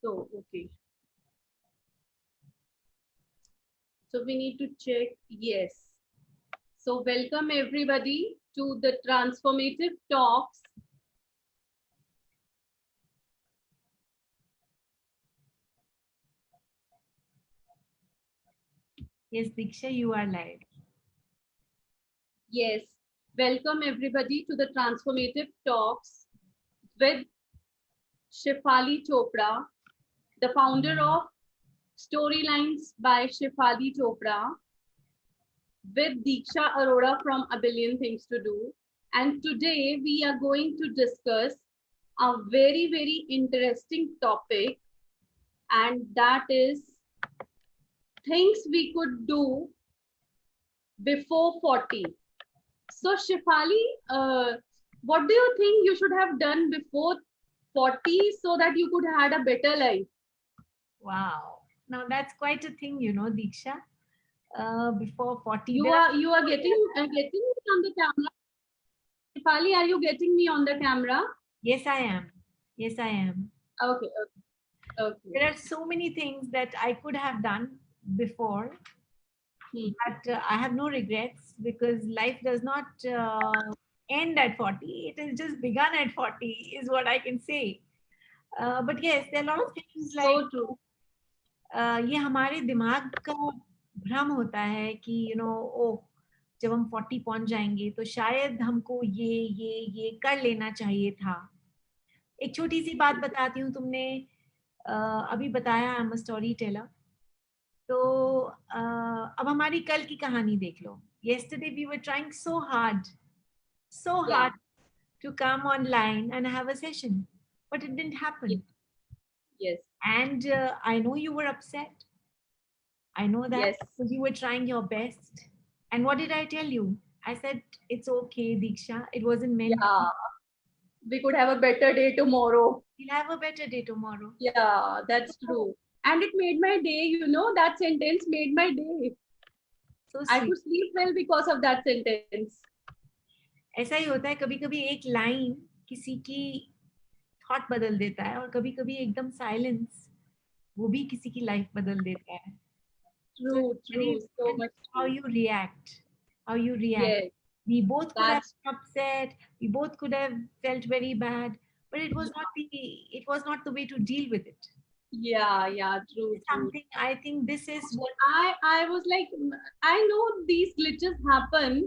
So, okay. So we need to check. Yes. So welcome everybody to the transformative talks. Yes, Diksha, you are live. Yes. Welcome everybody to the transformative talks with Shefali Chopra, the founder of Storylines by Shefali Chopra, with Diksha Arora from A Billion Things to Do. And today we are going to discuss a very, very interesting topic, and that is things we could do before 40. So, Shefali, what do you think you should have done before 40 so that you could have had a better life? Wow. Now that's quite a thing, Diksha. Before 40, You there are are you are so many. getting me on the camera. Shefali, are you getting me on the camera? Yes, I am. Yes, I am. Okay, okay, okay. There are so many things that I could have done before, Hmm. but I have no regrets because life does not end at 40. It has just begun at 40, is what I can say. But yes, there are a lot of things like So true. ये हमारे दिमाग का भ्रम होता है कि ओ जब हम 40 पहुंच जाएंगे तो शायद हमको ये कर लेना चाहिए था। एक छोटी सी बात बताती हूँ। तुमने अ, अभी बताया I am a story teller. तो अब हमारी कल की कहानी देख लो। yesterday we were trying so Yeah. hard to come online and have a session, but it didn't happen. Yes. Yes. And I know you were upset. I know that Yes. because you were trying your best. And what did I tell you? I said, it's okay, Diksha. It wasn't meant to be. Yeah. We could have a better day tomorrow. We'll have a better day tomorrow. Yeah, that's Oh, true. And it made my day, that sentence made my day. so I sweet. could sleep well because of that sentence. ऐसा ही होता है कभी कभी एक line किसी की thought बदल देता है और कभी कभी एकदम साइलेंस वो भी किसी की लाइफ बदल देता है. So it's True, very true, so important much how true. you react. How you react. Yes, We both could have that's been upset. We both could have felt very bad, but it was not the way to deal with it. yeah, yeah, true, true. Something I think this is what. I was like, I know these glitches happen,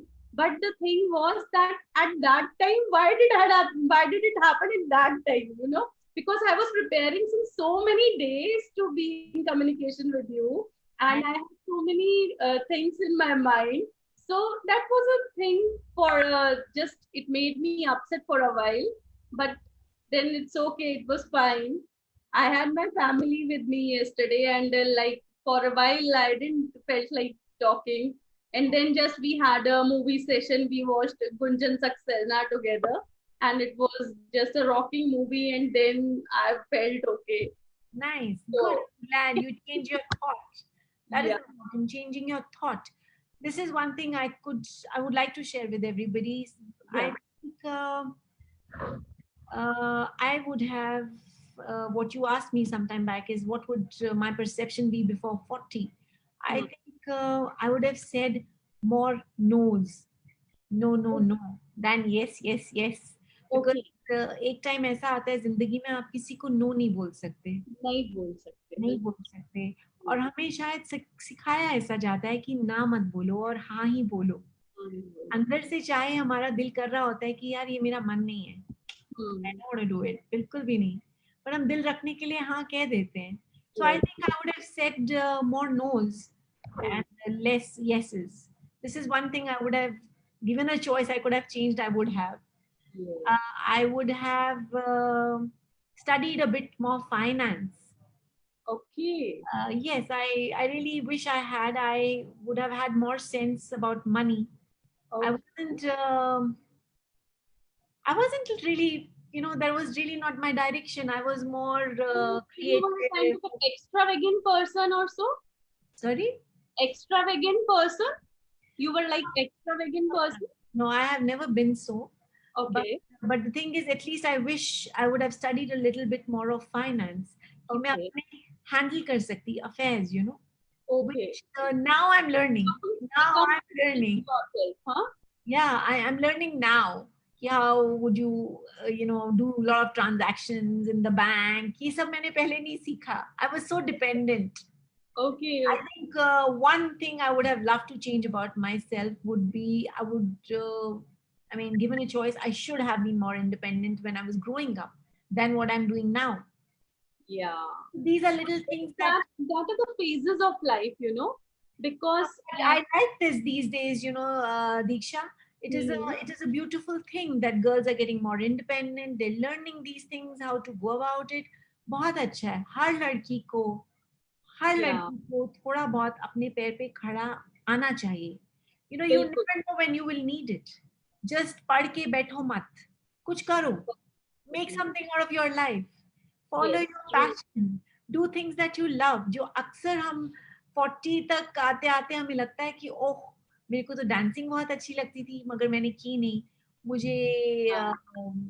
but the thing was that at that time, why did it happen at that time? Because I was preparing since so many days to be in communication with you, and I I had so many things in my mind. So that was a thing for just it made me upset for a while, but then it's okay. It was fine. I had my family with me yesterday, and like for a while, I didn't felt like talking. And then just we had a movie session. We watched Gunjan Saxena together, and it was just a rocking movie. And then I felt okay. nice, good. So Glad you change your thought. That is yeah, important. Changing your thought. This is one thing I would like to share with everybody. yeah. I think I would have what you asked me sometime back is what would my perception be before 40. I Hmm. think I would have said more no's, no than yes because Okay, एक time ऐसा आता है जिंदगी में आप किसी को no नहीं बोल सकते. नहीं बोल सकते नहीं बोल बिल्कुल. सकते और हमें शायद सिखाया ऐसा जाता है कि ना मत बोलो और हाँ ही बोलो. अंदर से चाहे हमारा दिल कर रहा होता है कि यार ये मेरा मन नहीं है, I Hmm. don't want to do it. बिल्कुल भी नहीं. पर हम दिल रखने के लिए हाँ कह देते हैं. So I Yes. think I would have said more no's Hmm. and less yeses. This is one thing I would have given a choice. I could have changed. I would have. Yes. I would have studied a bit more finance. Okay. Yes, I really wish I had. I would have had more sense about money. I Okay. wasn't. I wasn't really, that was really not my direction. I was more You were kind creative. of an extravagant person or so? Sorry? Extravagant person? You were like extravagant person? No, I have never been so. But Okay. but the thing is, at least I wish I would have studied a little bit more of finance. कि मैं Okay. अपने handle कर सकती affairs, you know, Okay. which now I'm learning. Now Become I'm learning. yourself, huh? Yeah, I'm learning now. कि how would you, you know, do a lot of transactions in the bank? ये सब मैंने पहले नहीं सीखा. I was so dependent. Okay. I think one thing I would have loved to change about myself would be I mean, given a choice, I should have been more independent when I was growing up than what I'm doing now. Yeah. These are little things that That are the phases of life, you know, because I like this these days, you know, Diksha. Mhm. It is a beautiful thing that girls are getting more independent. They're learning these things, how to go about it. बहुत अच्छा है. हर Yeah, लड़की को थोड़ा बहुत अपने पैर पे खड़ा आना चाहिए. You know, you बिल्कुल. never know when you will need it. Just पढ़ के बैठो मत. कुछ करो. Make something out of your life. Follow Yes, your true. passion. Do things that you love. जो अक्सर हम 40 तक आते आते हमें लगता है कि ओह मेरे को तो डांसिंग बहुत अच्छी लगती थी मगर मैंने की नहीं. मुझे हाँ,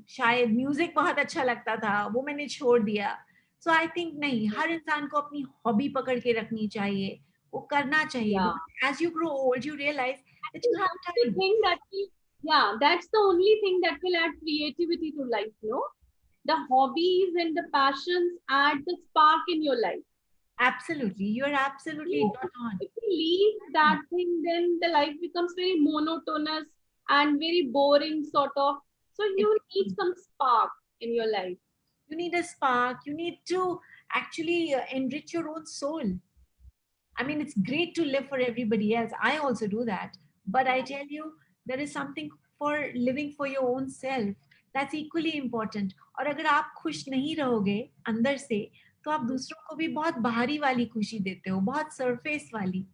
शायद म्यूजिक बहुत अच्छा लगता था वो मैंने छोड़ दिया. सो आई थिंक नहीं हर इंसान को अपनी हॉबी पकड़ के रखनी चाहिए. वो करना चाहिए. yeah. As you grow old you realise that you have That's the time. thing that will, yeah, that's the only thing that will add creativity to life, you know. The hobbies and the passions add the spark in your life. Absolutely, you are absolutely You- not on. If you leave that thing, then the life becomes very monotonous and very boring, sort of. So you need some spark in your life. You need a spark. You need to actually enrich your own soul. I mean, it's great to live for everybody else. I also do that. But I tell you, there is something for living for your own self. That's equally important. और अगर आप खुश नहीं रहोगे अंदर से तो आप दूसरों को भी बहुत बाहरी वाली खुशी देते हो बहुत सरफेस वाली.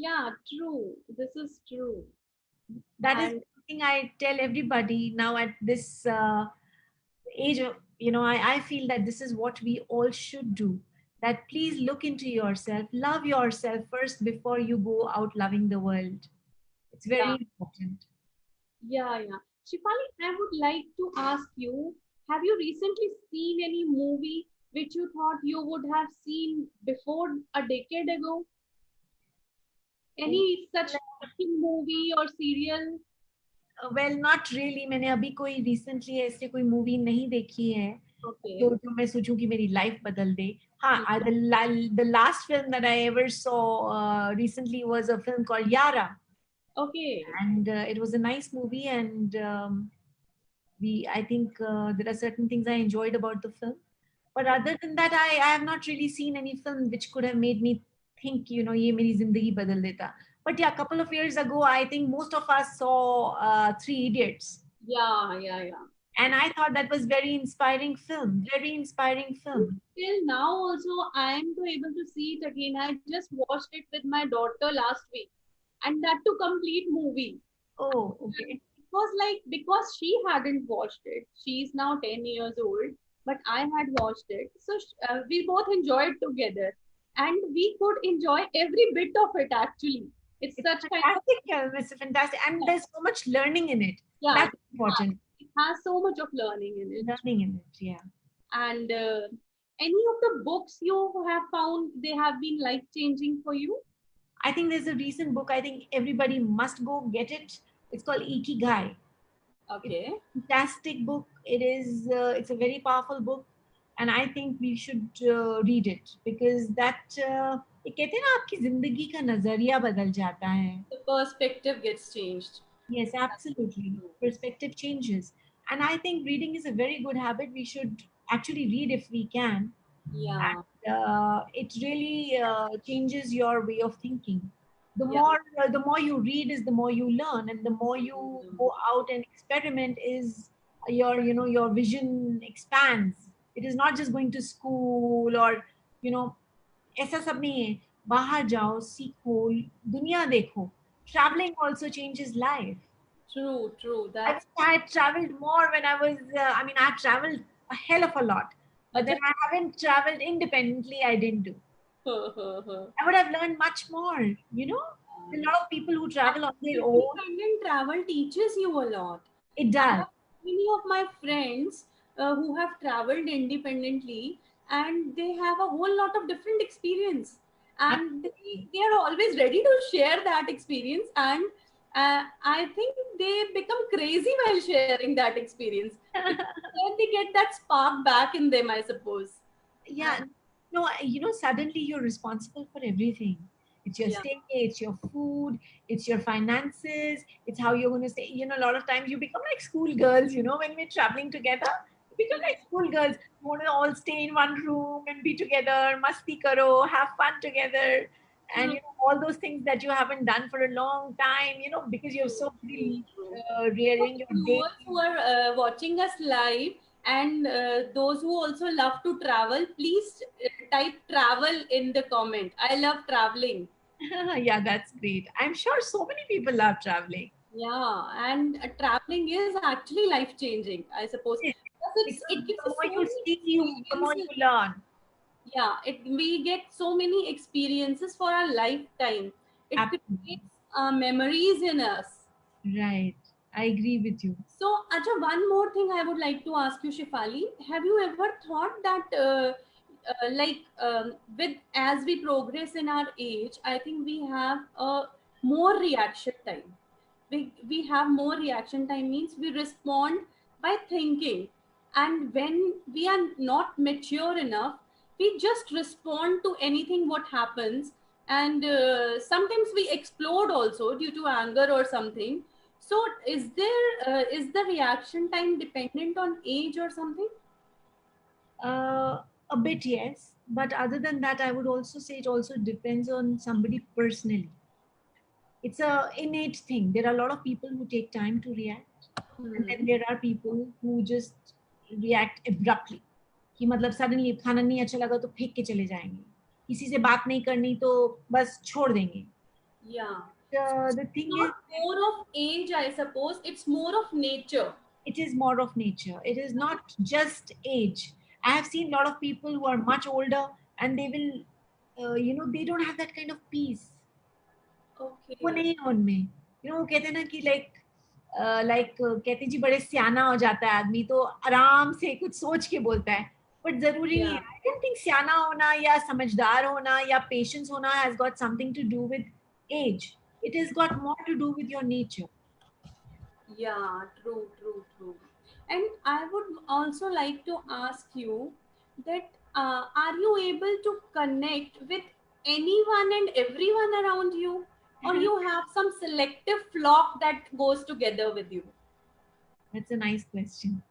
Yeah, true. This is true. That is And something I tell everybody now at this age of, you know, I feel that this is what we all should do. That please look into yourself, love yourself first before you go out loving the world. It's very yeah, important. yeah. Shifali, I would like to ask you, have you recently seen any movie which you thought you would have seen before a decade ago? Any such movie or serial? Well, not really. मैंने अभी कोई recently ऐसे कोई movie नहीं देखी है Okay. जो मैं सोचूं कि मेरी life बदल दे. हाँ, the last film that I ever saw recently was a film called Yara. Okay. And it was a nice movie, and I think there are certain things I enjoyed about the film. But other than that, I have not really seen any film which could have made me think, you know, ये मेरी जिंदगी बदल देता. But yeah, a couple of years ago, I think most of us saw Three Idiots. Yeah. And I thought that was very inspiring film, very inspiring film. Till now also, I am able to see it again. I just watched it with my daughter last week. And that too complete movie. Oh, okay. It was like, because she hadn't watched it. She's now 10 years old, but I had watched it. So we both enjoyed together. And we could enjoy every bit of it actually. It's It's such a kind of, fantastic film. It's a fantastic, and there's so much learning in it. yeah, That's important. it has so much of learning in it. Learning in it, yeah. And any of the books you have found they have been life changing for you? I think there's a recent book. I think everybody must go get it. It's called Ikigai. Okay. Fantastic book. It is. It's a very powerful book, and I think we should read it because that. ये कहते हैं ना आपकी जिंदगी का नजरिया बदल जाता है. The perspective gets changed. Yes, absolutely. Perspective changes, and I think reading is a very good habit. We should actually read if we can. Yeah. And it really changes your way of thinking. Yeah. The more you read is the more you learn, and the more you go out and experiment is your vision expands. It is not just going to school or you know ऐसा सब नहीं है. बाहर जाओ, सीखो, दुनिया देखो. Traveling also changes life. True. I That's wish I had traveled more when I was, I mean, I traveled a hell of a lot. But then I haven't traveled independently, I didn't do. I would have learned much more, you know? A lot of people who travel on their own, independent travel teaches you a lot. it I does. have many of my friends who have traveled independently. and they have a whole lot of different experience, and they are always ready to share that experience, and I think they become crazy while sharing that experience. Then they get that spark back in them, I suppose. Yeah, no, suddenly you're responsible for everything. It's your Yeah. stay, it's your food, it's your finances, it's how you're going to stay. A lot of times you become like schoolgirls, when we're traveling together, you become like schoolgirls. You want to all stay in one room and be together, masti karo, have fun together. And, True, all those things that you haven't done for a long time, because you're true, so true, busy true. For rearing your viewers day. who are watching us live, and those who also love to travel, please type travel in the comment. I love traveling. Yeah, that's great. I'm sure so many people love traveling. Yeah, and traveling is actually life changing, I suppose, because Because it gives the us more so you many see, the more you experiences. learn. Yeah, we get so many experiences for our lifetime. It Absolutely. creates memories in us. Right. I agree with you. So, Acha, one more thing I would like to ask you, Shifali. Have you ever thought that, with as we progress in our age, I think we have a more reaction time. We have more reaction time means we respond by thinking, and when we are not mature enough, we just respond to anything what happens, and sometimes we explode also due to anger or something. So, is the reaction time dependent on age or something? A bit, yes. But other than that, I would also say it also depends on somebody personally. It's a innate thing. There are a lot of people who take time to react, and then Hmm. there are people who just react abruptly. कि मतलब suddenly खाना नहीं अच्छा लगा तो फेंक के चले जाएंगे, किसी से बात नहीं करनी तो बस छोड़ देंगे. Yeah. The thing is, Not more of age, I suppose. It's more of nature. it is more of nature. It is not just age. I have seen a lot of people who are much older and they will, they don't have that kind of peace. वो Okay. नहीं है उनमें. वो कहते हैं ना कि कहते हैं जी बड़े सियाना हो जाता है आदमी तो आराम से कुछ सोच के बोलता है. बट जरूरी नहीं है. Yeah. आई डोंट थिंक सियाना होना या समझदार होना या पेशेंस होना has got something to do with age. It has got more to do with your nature. Yeah, true, true, true. And I would also like to ask you that, are you able to connect with anyone and everyone around you, or you have some selective flock that goes together with you? That's a nice question.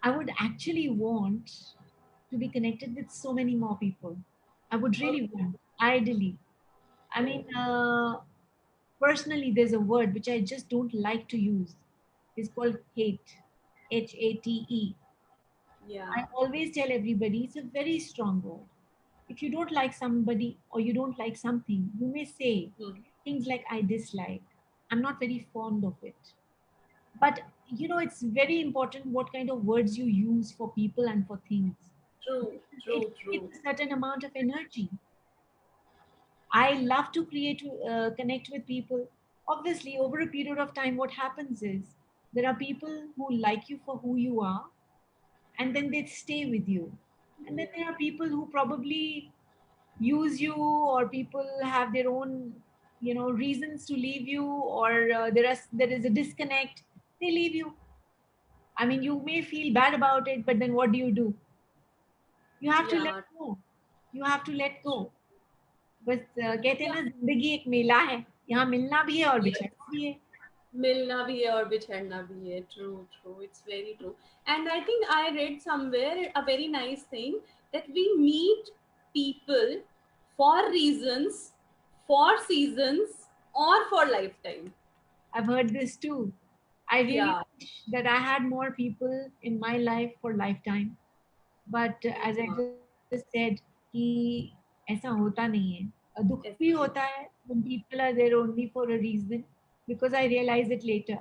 I would actually want to be connected with so many more people. I would really Okay. want, ideally. I mean, personally, there's a word which I just don't like to use. It's called hate. Hate. Yeah. I always tell everybody it's a very strong word. If you don't like somebody or you don't like something, you may say Hmm. things like, I dislike. I'm not very fond of it. But it's very important what kind of words you use for people and for things. True, It true, gives true. a certain amount of energy. I love to connect with people. Obviously, over a period of time, what happens is there are people who like you for who you are, and then they stay with you. And then Yeah. there are people who probably use you, or people have their own, reasons to leave you, or there is a disconnect. They leave you. I mean, you may feel bad about it, but then what do? You have to let Yeah. go. You have to let go. बस कहते हैं Yeah. ना जिंदगी एक मेला है. यहाँ मिलना भी है और Yes. बिछड़ना भी है. मिलना भी है और बिछड़ना भी है. True, true. It's very true. And I think I read somewhere a very nice thing, that we meet people for reasons, for seasons, or for lifetime. I've heard this too. I really Yeah. wish that I had more people in my life for lifetime. But as I Yeah. just said, कि ऐसा होता नहीं है. दुख भी Yes. होता है when people are there only for a reason, because I realize it later.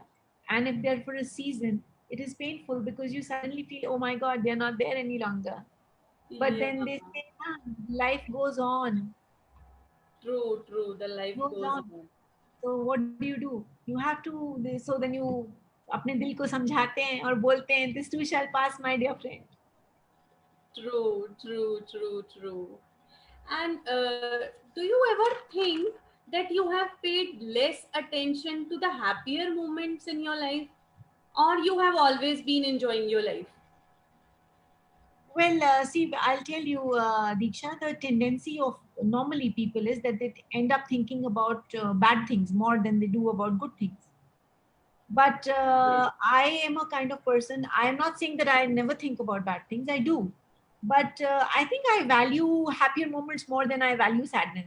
And if they're for a season, it is painful because you suddenly feel, oh my God, they're not there any longer. But Yeah. then they say, ah, life goes on, True, true. The life goes goes on. on. So what do? You have to. So then you अपने दिल को समझाते हैं और बोलते हैं, this too shall pass, my dear friend. True, true, true, true. And do you ever think that you have paid less attention to the happier moments in your life, or you have always been enjoying your life? Well, see, I'll tell you, Diksha, the tendency of normally people is that they end up thinking about bad things more than they do about good things. But Yes. I am a kind of person, I am not saying that I never think about bad things, I do. But I think I value happier moments more than I value sadness.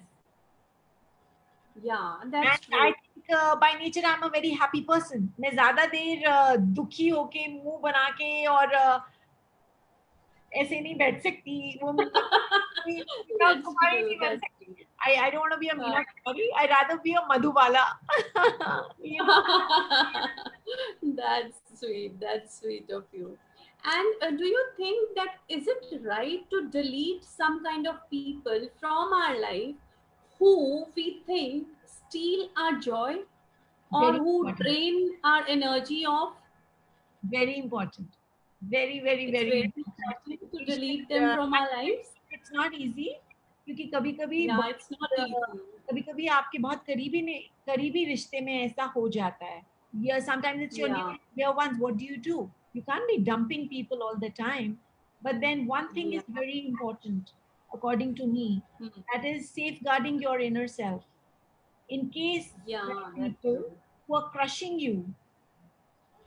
Yeah, And that's I true. think by nature I'm a very happy person. मैं ज्यादा देर दुखी होके मुंह बना के और ऐसे नहीं बैठ सकती वो मीना That's कुमारी true. नहीं बन That's सकती. true. I don't want to be a Uh, Meena Kumari. I rather be a Madhubala. you know. that's sweet. That's sweet of you. And do you think that is it right to delete some kind of people from our life who we think steal our joy or Very who important. drain our energy off? Very important. Very, very, It's very very important. important to We should, delete them from our and lives. it's not easy क्योंकि कभी कभी Yeah, it's not बहुत easy. कभी कभी आपके बहुत करीबी रिश्ते में ऐसा हो जाता है. Yeah, sometimes it's your Yeah, dear ones. What do? You can't be dumping people all the time. But then one thing yeah, is very important, according to me, hmm, that is safeguarding your inner self. In case there yeah, are that's people true. who are crushing you,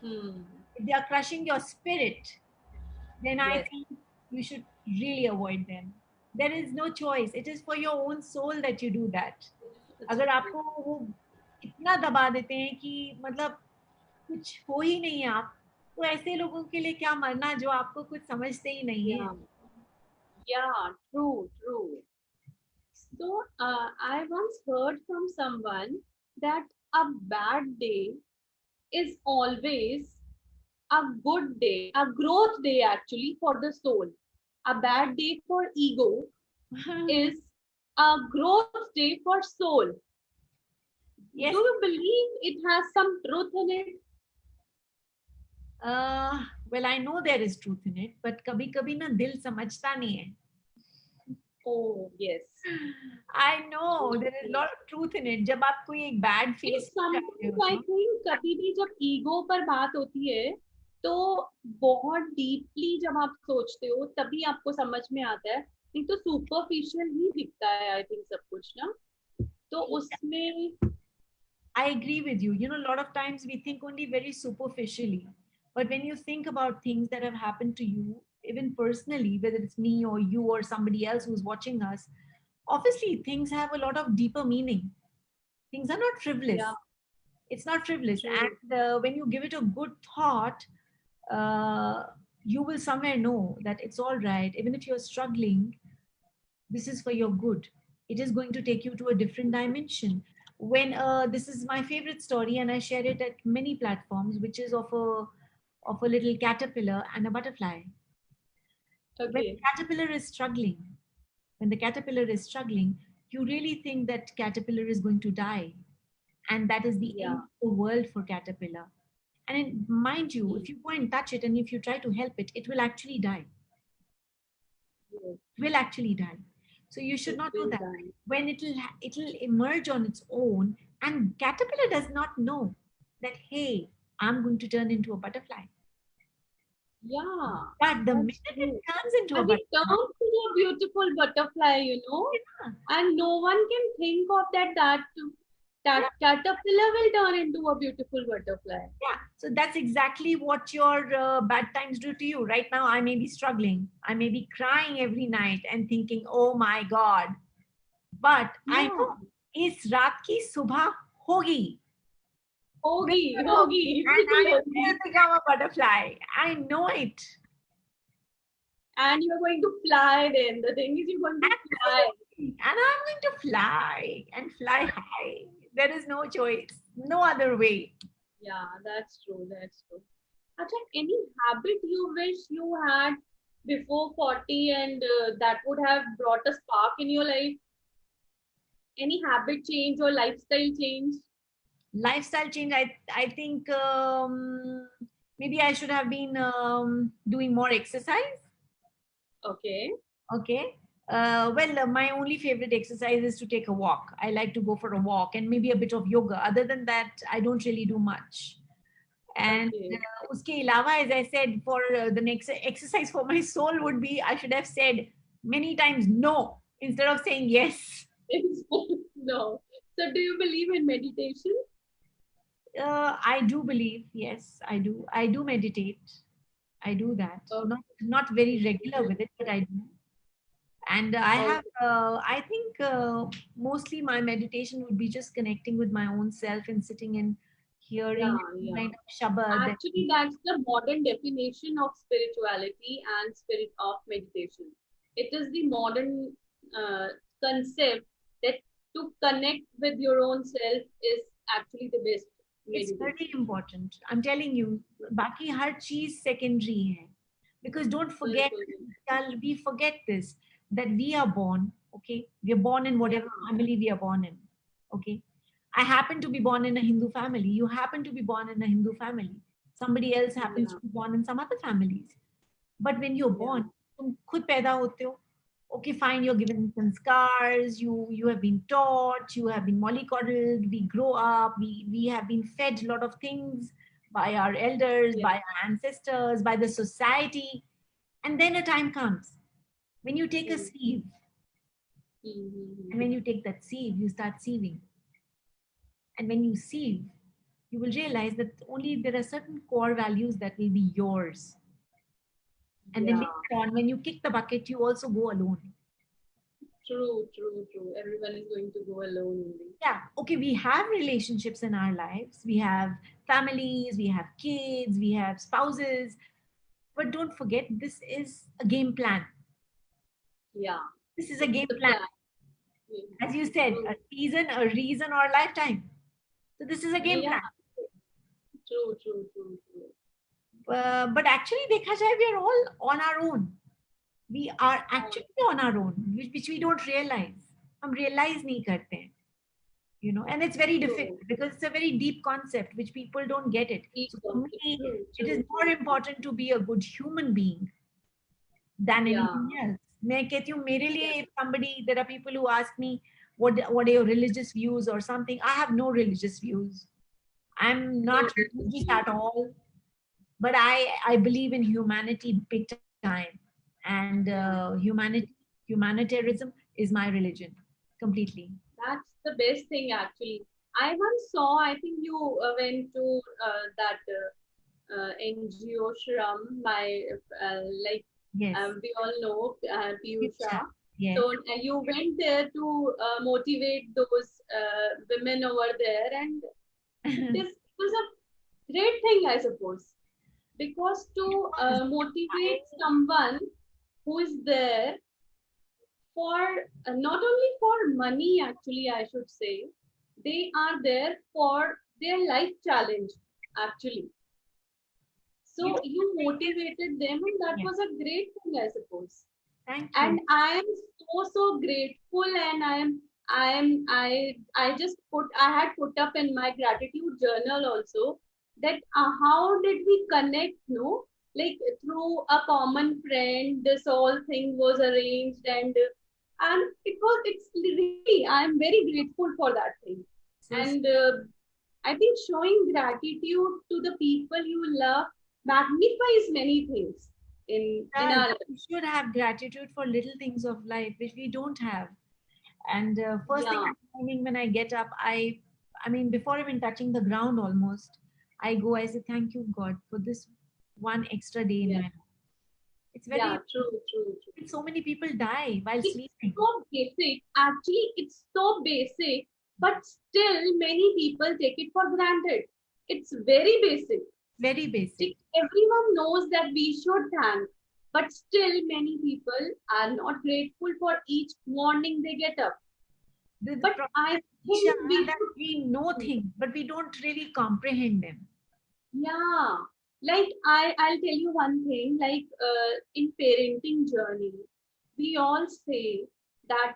Hmm. if they are crushing your spirit, then I Yes. think you should really avoid them. There is no choice. It is for your own soul that you do that. It's अगर true. आपको वो इतना दबा देते हैं कि मतलब कुछ हो ही नहीं है आप, तो ऐसे लोगों के लिए क्या मरना जो आपको कुछ समझते ही नहीं है. Yeah, yeah, true, true. So, I once heard from someone that a bad day is always a good day, a growth day actually for the soul. A bad day for ego is a growth day for soul. Do Yes. you believe it has some truth in it? Well, I know there is truth in it, but कभी कभी ना दिल समझता नहीं है. Oh, yes. I know True, there is a true. lot of truth in it. जब आप कोई एक bad नहीं, phase में जाते sometimes हो I ना, think कभी भी जब ईगो पर बात होती है तो बहुत डीपली जब आप सोचते हो तभी आपको समझ में आता है, नहीं तो सुपरफिशियल ही दिखता है आई थिंक सब कुछ ना, तो उसमें I agree with you. You know, a lot of times we think only very superficially. But when you think about things that have happened to you, even personally, whether it's me or you or somebody else who's watching us, obviously things have a lot of deeper meaning. Things are not frivolous. yeah, It's not frivolous. true, And when you give it a good thought, uh, you will somewhere know that it's all right. Even if you're struggling, this is for your good. It is going to take you to a different dimension. When this is my favorite story and I share it at many platforms, which is of a little caterpillar and a butterfly. When okay, the caterpillar is struggling, when the caterpillar is struggling, you really think that caterpillar is going to die, and that is the end yeah, of the world for caterpillar. And mind you, hmm, if you go and touch it and if you try to help it, it will actually die. yes, Will actually die. So you should it not do will that. die, When it'll emerge on its own, and caterpillar does not know that hey, I'm going to turn into a butterfly. yeah, But the minute that's it true, turns into a and it butterfly, turns into a beautiful butterfly, yeah, and no one can think of that yeah, caterpillar will turn into a beautiful butterfly. yeah. So that's exactly what your bad times do to you. Right now, I may be struggling. I may be crying every night and thinking, oh my God. But I Yeah, know इस रात की सुबह होगी. होगी, बिल्कुल होगी. होगी, And बिल्कुल I होगी. will become a butterfly. I know it. And you're going to fly then. The thing is, you're going to fly. Absolutely. And I'm going to fly and fly high. There is no choice, no other way. Yeah, that's true. That's true. Acha, any habit you wish you had before 40 and that would have brought a spark in your life? Any habit change or lifestyle change? Lifestyle change, I think maybe I should have been doing more exercise. Okay. Okay. Well, my only favorite exercise is to take a walk. I like to go for a walk and maybe a bit of yoga. Other than that, I don't really do much. And Okay. uske ilawa, as I said, for the next exercise for my soul would be, I should have said many times no instead of saying yes. No. So do you believe in meditation? I do believe, yes, I do. I do meditate. I do that. Okay. Not very regular with it, but I do. And I have, Okay. I think mostly my meditation would be just connecting with my own self and sitting and Yeah, hearing some yeah. kind of shabad. Actually, that's the modern definition of spirituality and spirit of meditation. It is the modern uh, concept that to connect with your own self is actually the best It's very meditation. important. I'm telling you, बाकी हर चीज secondary है. Because don't forget, बिल्कुल, we forget this, that we are born, okay? We are born in whatever yeah, family we are born in, okay? I happen to be born in a Hindu family. You happen to be born in a Hindu family. Somebody else happens yeah, to be born in some other families. But when you're yeah, born, तुम खुद पैदा होते हो. Okay, fine, you're given some scars, you have been taught, you have been mollycoddled, we grow up, we have been fed a lot of things by our elders, yeah. by our ancestors, by the society. And then a time comes when you take a Mm, sieve, and when mm, you take that sieve, you start sieving. And when you sieve, you will realize that only there are certain core values that will be yours. And then yeah, later on, when you kick the bucket, you also go alone. true, true, true. Everyone is going to go alone only. Yeah, okay, we have relationships in our lives, we have families, we have kids, we have spouses, but don't forget, this is a game plan. Yeah, This is a it's game the plan, plan. Yeah, as you said, true. a season, a reason, or a lifetime. So this is a game Yeah, plan. true, true, true, true. But actually देखा जाए, we are all on our own. We are Oh, actually on our own, which we don't realize. हम realize नहीं करते हैं. And it's very true. difficult because it's a very deep concept which people don't get it. Deep So for concept. me, True, it is true, more true. important to be a good human being than Yeah, anything else. मैं कहती हूँ मेरे yeah, लिए, if somebody, there are people who ask me what are your religious views or something. I have no religious views. I'm no not religious religion. at all, but I believe in humanity big time, and Yeah, humanitarianism is my religion completely. that's the best thing actually. I once saw, I think you went to that NGO Shram, like Yes. we all know Piyusha. Future. Yes. So you went there to motivate those women over there, and this was a great thing, I suppose, because to motivate I, someone who is there for not only for money, actually I should say, they are there for their life challenge actually. you So you know, motivated them, and that yes. was a great thing, I suppose. Thank you. And I am so grateful, and I just I had put up in my gratitude journal also that how did we connect, no? Like through a common friend, this whole thing was arranged, and it's really, I am very grateful for that thing. This And I think showing gratitude to the people you love magnifies many things in does. our life. We should have gratitude for little things of life which we don't have. And first thing Yeah. in the morning when I get up, I mean, before even touching the ground almost, I go, I say, thank you, God, for this one extra day in Yeah, my life. It's yeah, very, true, true, true. so many people die while It's sleeping. so basic. Actually, it's so basic, but still many people take it for granted. It's very basic. Very basic. See, everyone knows that we should thank, but still many people are not grateful for each morning they get up. The But problem, I Isha, think we that we know should, things, but we don't really comprehend them. yeah. Like I'll tell you one thing. Like in parenting journey, we all say that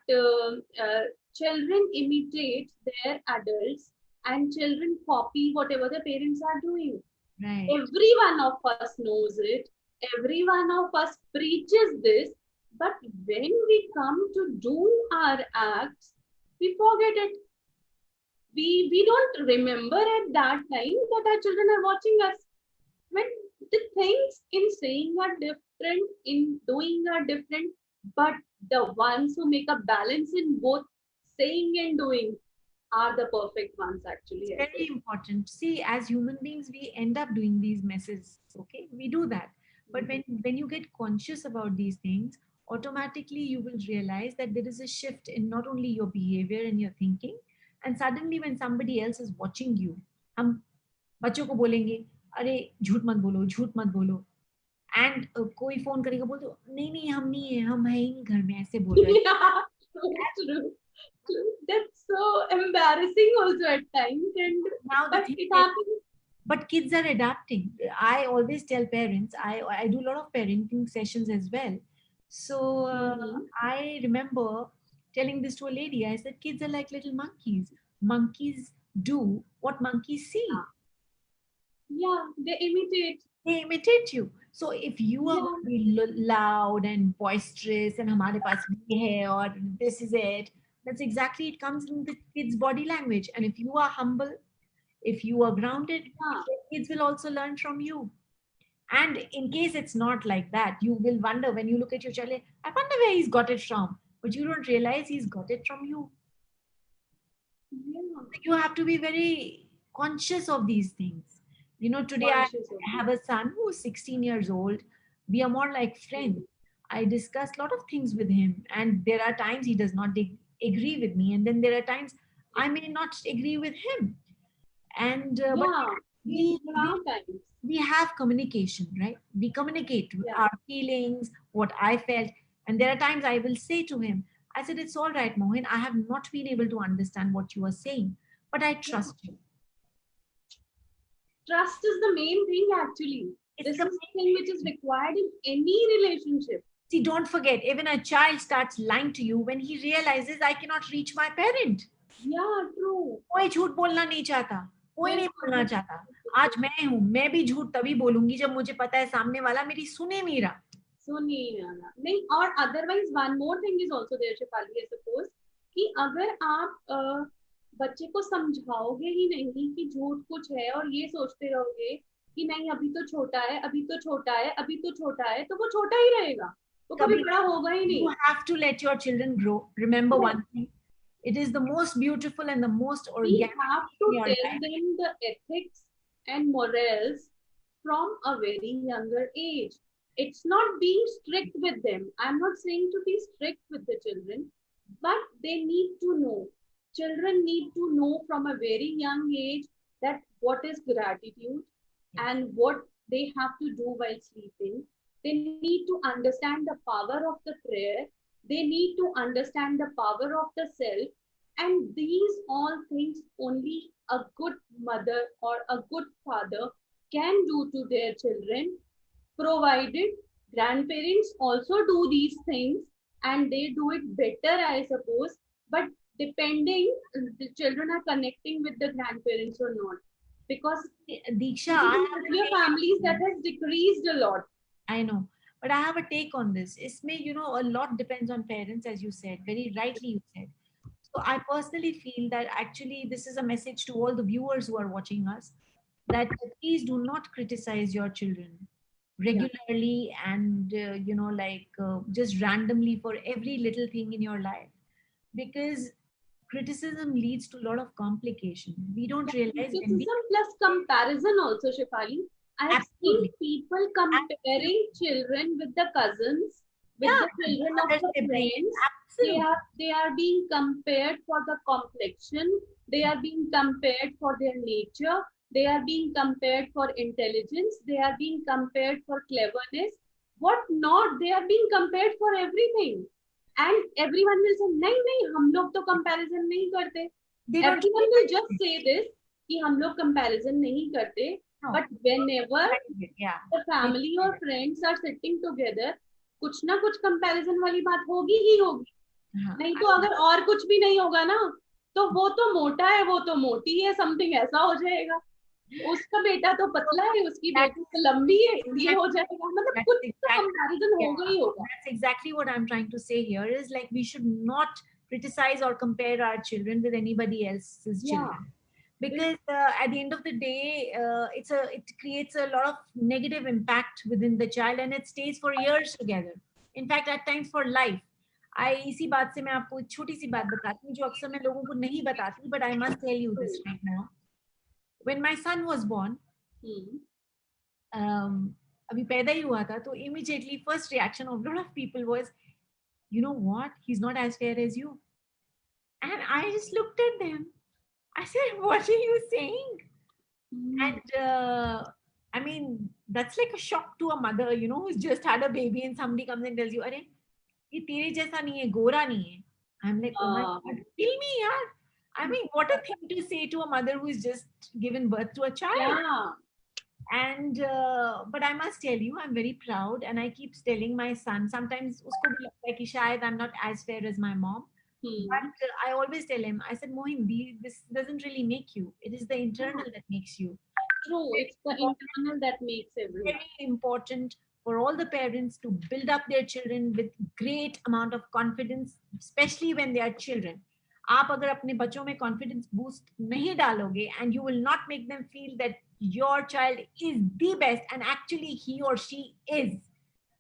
children imitate their adults and children copy whatever the parents are doing. Right. Every one of us knows it. Every one of us preaches this. But when we come to do our acts, we forget it. We don't remember at that time that our children are watching us. When the things in saying are different, in doing are different, but the ones who make a balance in both saying and doing are the perfect ones actually. I Very think. important. See, as human beings, we end up doing these messes. Okay, we do that. But when you get conscious about these things, automatically you will realize that there is a shift in not only your behavior and your thinking, and suddenly when somebody else is watching you, हम बच्चों को बोलेंगे, अरे झूठ मत बोलो, झूठ मत बोलो, एंड कोई फोन करेगा, बोल दो नहीं नहीं हम नहीं है, हम है ही नहीं घर में, ऐसे बोल रहे Yeah, true. True. That's so embarrassing also at times, and now the but thing it is, happens. but kids are adapting. I always tell parents, I do a lot of parenting sessions as well. So Mhm. I remember telling this to a lady. I said kids are like little monkeys. Monkeys do what monkeys see. Yeah, they imitate. They imitate you. So if you are Yeah, going to be loud and boisterous and हमारे पास ये है और this is it, that's exactly, it comes in the kids body language. And if you are humble, if you are grounded, yeah, kids will also learn from you. And in case it's not like that, you will wonder when you look at your child, I wonder where he's got it from. But you don't realize he's got it from you. yeah. You have to be very conscious of these things. You know, today I Conscious of it. have a son who's 16 years old. We are more like friends. Mhm. I discuss a lot of things with him, and there are times he does not agree with me, and then there are times I may not agree with him. And but Yeah, we, there we are times. we have communication, right? We communicate Yeah, our feelings, what I felt. And there are times I will say to him, I said, it's all right, Mohin, I have not been able to understand what you are saying, but I yeah. trust you. Trust is the main thing actually. It's This the is the thing which is required in any relationship. See, don't forget, even a child starts lying to you when he realizes I cannot reach my parent. Yeah, true. कोई झूठ बोलना नहीं चाहता, कोई नहीं बिल्कुल, बोलना चाहता. बिल्कुल. आज मैं हूं, मैं भी झूठ तभी बोलूंगी जब मुझे पता है सामने वाला मेरी सुने नहीं रहा. सुनिए आना नहीं. और otherwise one more thing is also there Shifali, I suppose कि अगर आप बच्चे को समझाओगे ही नहीं कि झूठ कुछ है और ये सोचते रहोगे कि नहीं अभी तो छोटा है, अभी तो छोटा है, अभी तो छोटा है, तो वो छोटा ही रहेगा, वो कभी कभी बड़ा होगा ही नहीं. You have to let your children grow. Remember Yes. one thing, it is the most beautiful and the most We organic have thing to in your tell life. them the ethics and morals from a very younger age. It's not being strict with them. I'm not saying to be strict with the children, but they need to know. Children need to know from a very young age that what is gratitude Yes. and what they have to do while sleeping. They need to understand the power of the prayer. They need to understand the power of the self. And these all things only a good mother or a good father can do to their children, provided grandparents also do these things and they do it better, I suppose. But depending, the children are connecting with the grandparents or not. Because Diksha, in I have nuclear families, that has decreased a lot. I know, but I have a take on this. Isme, a lot depends on parents, as you said, very rightly you said. So I personally feel that actually this is a message to all the viewers who are watching us, that please do not criticize your children Yeah. regularly and just randomly for every little thing in your life, because criticism leads to a lot of complication. We don't Yeah, realize when we criticism plus comparison also, Shefali. I have seen absolutely people absolutely comparing children with the cousins, with yeah, the children of other the sibling, friends. absolutely. They are being compared for the complexion. They are being compared for their nature. They are being compared for intelligence. They are being compared for cleverness. What not? They are being compared for everything. And everyone will say, नहीं नहीं हम लोग तो comparison नहीं करते. They don't Everyone will just say this कि हम लोग comparison नहीं करते. no, But whenever yeah. the family or friends are sitting together, कुछ ना कुछ comparison वाली बात होगी ही होगी. हाँ, नहीं तो अगर और कुछ भी नहीं होगा ना, तो वो तो मोटा है, वो तो मोटी है, समथिंग ऐसा हो जाएगा. उसका बेटा तो पतला है, उसकी बेटी तो लंबी है, ये हो जाएगा, मतलब That's कुछ तो exactly, कंपैरिजन yeah, होगा ही होगा. that's exactly what I'm trying to say here is like we should not criticize or compare our children with anybody else's Yeah, children because at the end of the day it creates a lot of negative impact within the child and it stays for years together, in fact at times for life. I इसी बात से मैं आपको एक छोटी सी बात बताती हूँ जो अक्सर मैं लोगों को नहीं बताती, but I must tell you this right now. When my son was born, hmm. अभी पैदा ही हुआ था, तो immediately first reaction of lot of people was, you know what, he's not as fair as you. And I just looked at them. I said, what are you saying? Hmm. And I mean, that's like a shock to a mother, you know, who's just had a baby and somebody comes and tells you, अरे ये तेरे जैसा नहीं है, गोरा नहीं है. I'm like, oh my God, kill me, yaar. I mean, what a thing to say to a mother who is just given birth to a child. Yeah. And but I must tell you, I'm very proud, and I keep telling my son. Sometimes usko bhi lagta hai ki shayad I'm not as fair as my mom, Hmm. but I always tell him. I said, Mohim, this doesn't really make you. It is the internal that makes you. True, Very it's the important, internal that makes everyone. very important for all the parents to build up their children with great amount of confidence, especially when they are children. आप अगर अपने बच्चों में confidence boost नहीं डालोगे and you will not make them feel that your child is the best and actually he or she is.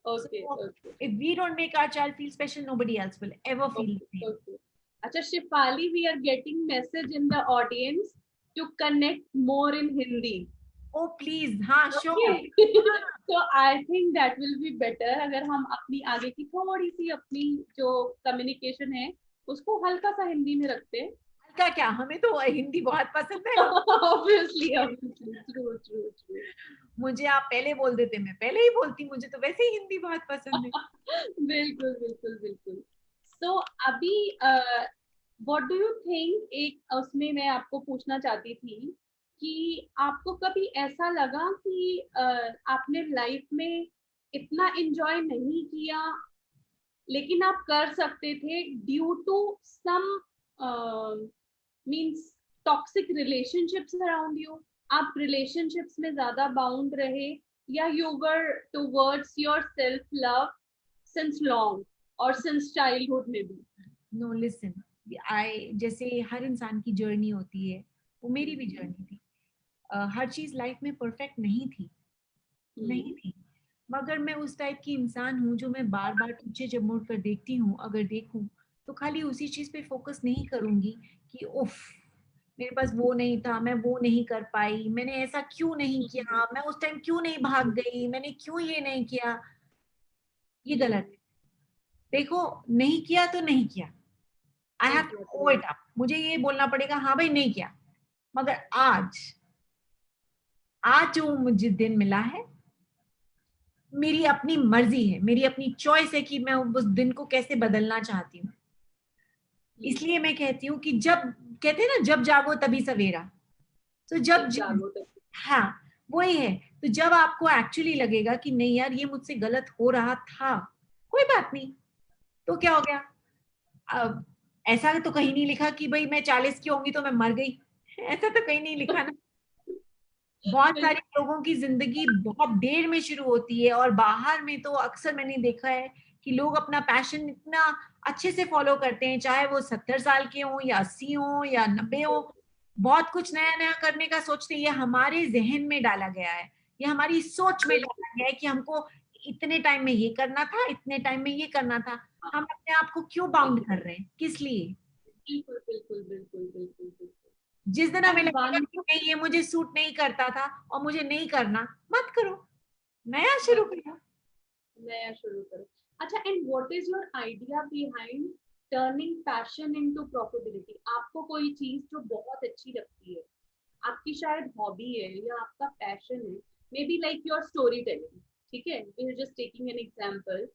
Okay, So okay, if we don't make our child feel special, nobody else will ever feel okay, the same. okay. Acha, Shifali, we are getting message in the audience to connect more in Hindi. Oh please, हाँ sure. Okay. So I think that will be better अगर हम अपनी आगे की थोड़ी सी अपनी जो communication है उसको हल्का सा हिंदी में रखते हैं. हल्का क्या, हमें तो हिंदी बहुत पसंद है. Obviously, obviously, true, true, true. मुझे आप पहले बोल देते, मैं पहले ही बोलती, मुझे तो वैसे ही हिंदी बहुत पसंद है. बिल्कुल, बिल्कुल, बिल्कुल. So अभी what do you think, एक उसमें मैं आपको पूछना चाहती थी कि आपको कभी ऐसा लगा कि आपने लाइफ में इतना एंजॉय नहीं किया लेकिन आप कर सकते थे due to some means toxic relationships around you, आप रिलेशनशिप्स में ज्यादा बाउंड रहे या you were towards your self love since long और सिंस चाइल्डहुड में भी? नो लिसन, आई जैसे हर इंसान की जर्नी होती है, वो मेरी भी जर्नी थी. हर चीज लाइफ में परफेक्ट नहीं थी, नहीं थी, मगर मैं उस टाइप की इंसान हूँ जो मैं बार बार पीछे जब मुड़ कर देखती हूँ, अगर देखूं तो खाली उसी चीज पे फोकस नहीं करूंगी कि उफ मेरे पास वो नहीं था, मैं वो नहीं कर पाई, मैंने ऐसा क्यों नहीं किया, मैं उस टाइम क्यों नहीं भाग गई, मैंने क्यों ये नहीं किया. ये गलत है. देखो, नहीं किया तो नहीं किया. I have to owe it up. मुझे ये बोलना पड़ेगा, हाँ भाई नहीं किया. मगर आज आज जो मुझे दिन मिला है, मेरी अपनी मर्जी है, मेरी अपनी चॉइस है कि मैं उस दिन को कैसे बदलना चाहती हूँ. इसलिए मैं कहती हूँ कि जब कहते हैं ना, जब जागो तभी सवेरा. तो जब जागो तभी. हाँ वही है. तो जब आपको एक्चुअली लगेगा कि नहीं यार ये मुझसे गलत हो रहा था, कोई बात नहीं, तो क्या हो गया. अब ऐसा तो कहीं नहीं लिखा कि भाई मैं 40 की होंगी तो मैं मर गई, ऐसा तो कहीं नहीं लिखा ना. बहुत सारे लोगों की जिंदगी बहुत देर में शुरू होती है और बाहर में तो अक्सर मैंने देखा है कि लोग अपना पैशन इतना अच्छे से फॉलो करते हैं, चाहे वो 70 साल के हों या 80 हों या 90 हो. बहुत कुछ नया नया करने का सोचते हैं. ये हमारे जहन में डाला गया है, ये हमारी सोच में डाला गया है कि हमको इतने टाइम में ये करना था, इतने टाइम में ये करना था. हम अपने आप को क्यों बाउंड कर रहे हैं, किस लिए? बिल्कुल, बिल्कुल, बिल्कुल, बिल्कुल, बिल्कुल. जिस दिन हमें And लगेगा one कि नहीं ये मुझे सूट नहीं करता था और मुझे नहीं करना, मत करो, नया शुरू करो. नया शुरू करो. अच्छा, and what is your idea behind turning passion into profitability? आपको कोई चीज जो बहुत अच्छी लगती है, आपकी शायद हॉबी है या आपका पैशन है, maybe like your story telling, ठीक है, we are just taking an example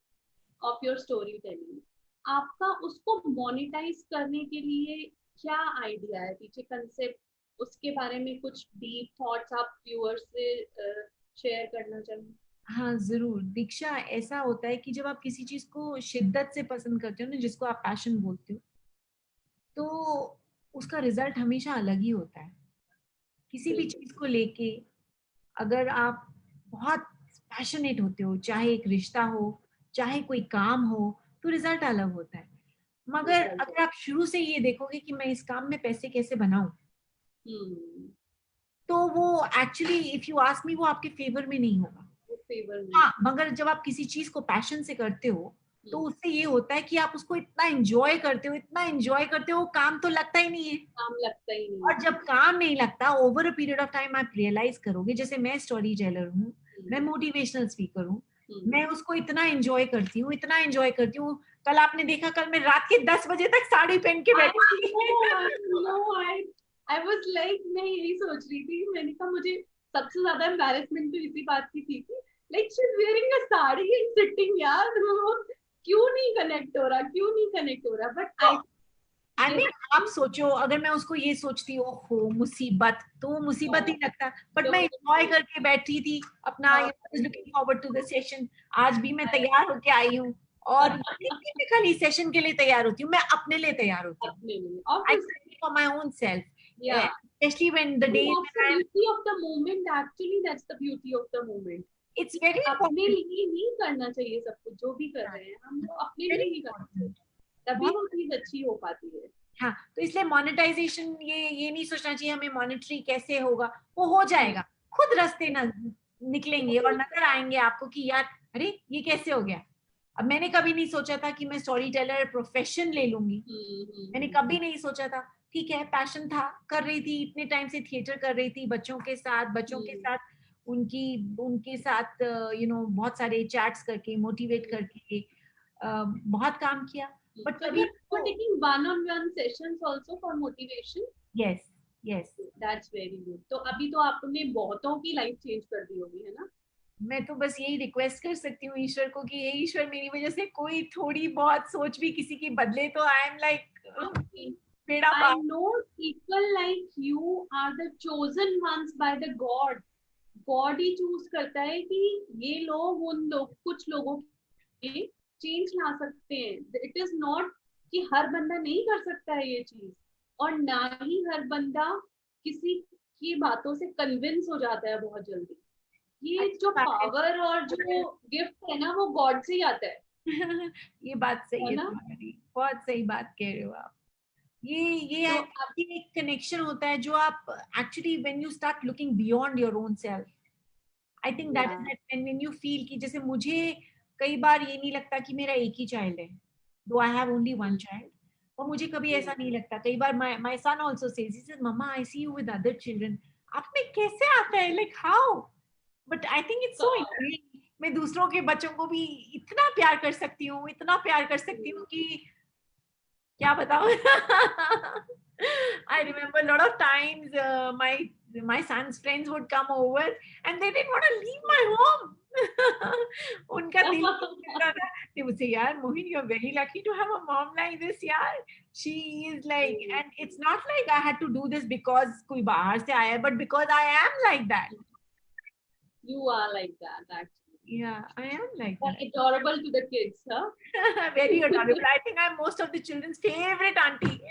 of your story telling. आपका उसको मोनेटाइज करने के लिए क्या आइडिया है, पीछे कंसेप्ट, उसके बारे में कुछ डीप थॉट्स आप व्यूअर्स से शेयर करना चाहेंगे? हाँ जरूर दीक्षा, ऐसा होता है कि जब आप किसी चीज को शिद्दत से पसंद करते हो ना, जिसको आप पैशन बोलते हो, तो उसका रिजल्ट हमेशा अलग ही होता है. किसी भी चीज को लेके अगर आप बहुत पैशनेट होते हो, चाहे एक रिश्ता हो, चाहे कोई काम हो, तो रिजल्ट अलग होता है। मगर अगर आप शुरू से ये देखोगे कि मैं इस काम में पैसे कैसे बनाऊं, तो वो actually if you ask me वो आपके फेवर में नहीं होगा। फेवर में। हाँ, मगर जब आप किसी चीज को पैशन से करते हो तो उससे ये होता है कि आप उसको इतना एंजॉय करते हो, इतना एंजॉय करते हो, काम तो लगता ही नहीं है। काम लगता ही नहीं। और जब काम नहीं लगता, over a period of time आप रियलाइज करोगे, जैसे मैं स्टोरी टेलर हूँ, मैं मोटिवेशनल स्पीकर हूँ, मैं उसको इतना एंजॉय करती हूँ, इतना एंजॉय करती हूँ। कल आपने देखा, कल मैं रात के 10 बजे तक साड़ी पहन के बैठी थी। I was like, मैं यही सोच रही थी, मैंने कहा मुझे सबसे ज्यादा एम्बैरेसमेंट तो इसी बात की थी कि like she is wearing a sari and sitting, यार क्यों नहीं कनेक्ट हो रहा, क्यों नहीं कनेक्ट हो रहा। बट आई मीन आप सोचो, अगर मैं उसको ये सोचती हूँ हो मुसीबत, तो वो मुसीबत ही लगता, बट मैं एंजॉय करके बैठी थी अपना, looking forward to the session. आज भी मैं तैयार होके आई हूँ, और मैं खाली सेशन के लिए तैयार होती हूँ, मैं अपने लिए तैयार होती हूँ। I for my own self, especially when the day that's the beauty of the moment, actually that's the beauty of the moment. it's very अपने important. लिए ही करना चाहिए सब कुछ, जो भी कर रहे हैं हम तो अपने लिए ही करना चाहिए, तभी वो चीज अच्छी हो पाती है। हाँ, तो इसलिए मोनेटाइजेशन, ये नहीं सोचना चाहिए हमें मॉनेटरी कैसे होगा, वो हो जाएगा, खुद रास्ते निकलेंगे और नजर आएंगे आपको कि यार अरे ये कैसे हो गया। अब मैंने कभी नहीं सोचा था कि मैं स्टोरी टेलर प्रोफेशन ले लूंगी, मैंने कभी नहीं सोचा था। ठीक है, पैशन था, कर रही थी, इतने टाइम से थिएटर कर रही थी बच्चों के साथ उनके साथ बहुत सारे चैट्स करके, मोटिवेट करके बहुत काम किया। But कभी you're taking one-on-one sessions also for motivation? Yes, yes. That's very good. तो अभी तो आपने बहुतों की लाइफ चेंज कर दी होगी, है ना? मैं तो बस यही रिक्वेस्ट कर सकती हूँ ईश्वर को कि हे ईश्वर, मेरी वजह से कोई थोड़ी बहुत सोच भी किसी की बदले, तो आई एम लाइक बेड़ा पार। I know people like you are the chosen ones by the God. God he choose करता है कि ये लोग कुछ लोगों के चेंज ला सकते हैं। इट इज नॉट कि हर बंदा नहीं कर सकता है ये चीज, और ना ही हर बंदा किसी की बातों से कन्विंस हो जाता है बहुत जल्दी। ये जो पावर और जो गिफ्ट है ना, वो गॉड से ही आता है। ये बात सही है तुम्हारी, बहुत सही बात कह रहे हो आप। ये एक कनेक्शन होता है जो आप actually when you start looking beyond your own self, I think that is that when you feel कि जैसे मुझे कई बार ये नहीं लगता कि मेरा एक ही चाइल्ड है, though I have only one child, और मुझे कभी ऐसा नहीं लगता। कई बार my son also says, he says mamma I see you with other children, आप में कैसे आता है, like how, but I think it's so easy. मैं दूसरों के बच्चों को भी इतना प्यार कर सकती हूँ, इतना प्यार कर सकती हूँ कि क्या बताऊं। I remember a lot of times my son's friends would come over and they didn't want to leave my home. उनका दिल करता था, they would say, यार Mohin, you're very lucky to have a mom like this, यार. She is like, and it's not like I had to do this because कोई बाहर से आया, but because I am like that. You are like that, actually. Yeah, I am like that. Adorable to the kids, huh? Very adorable. I think I'm most of the children's favorite auntie.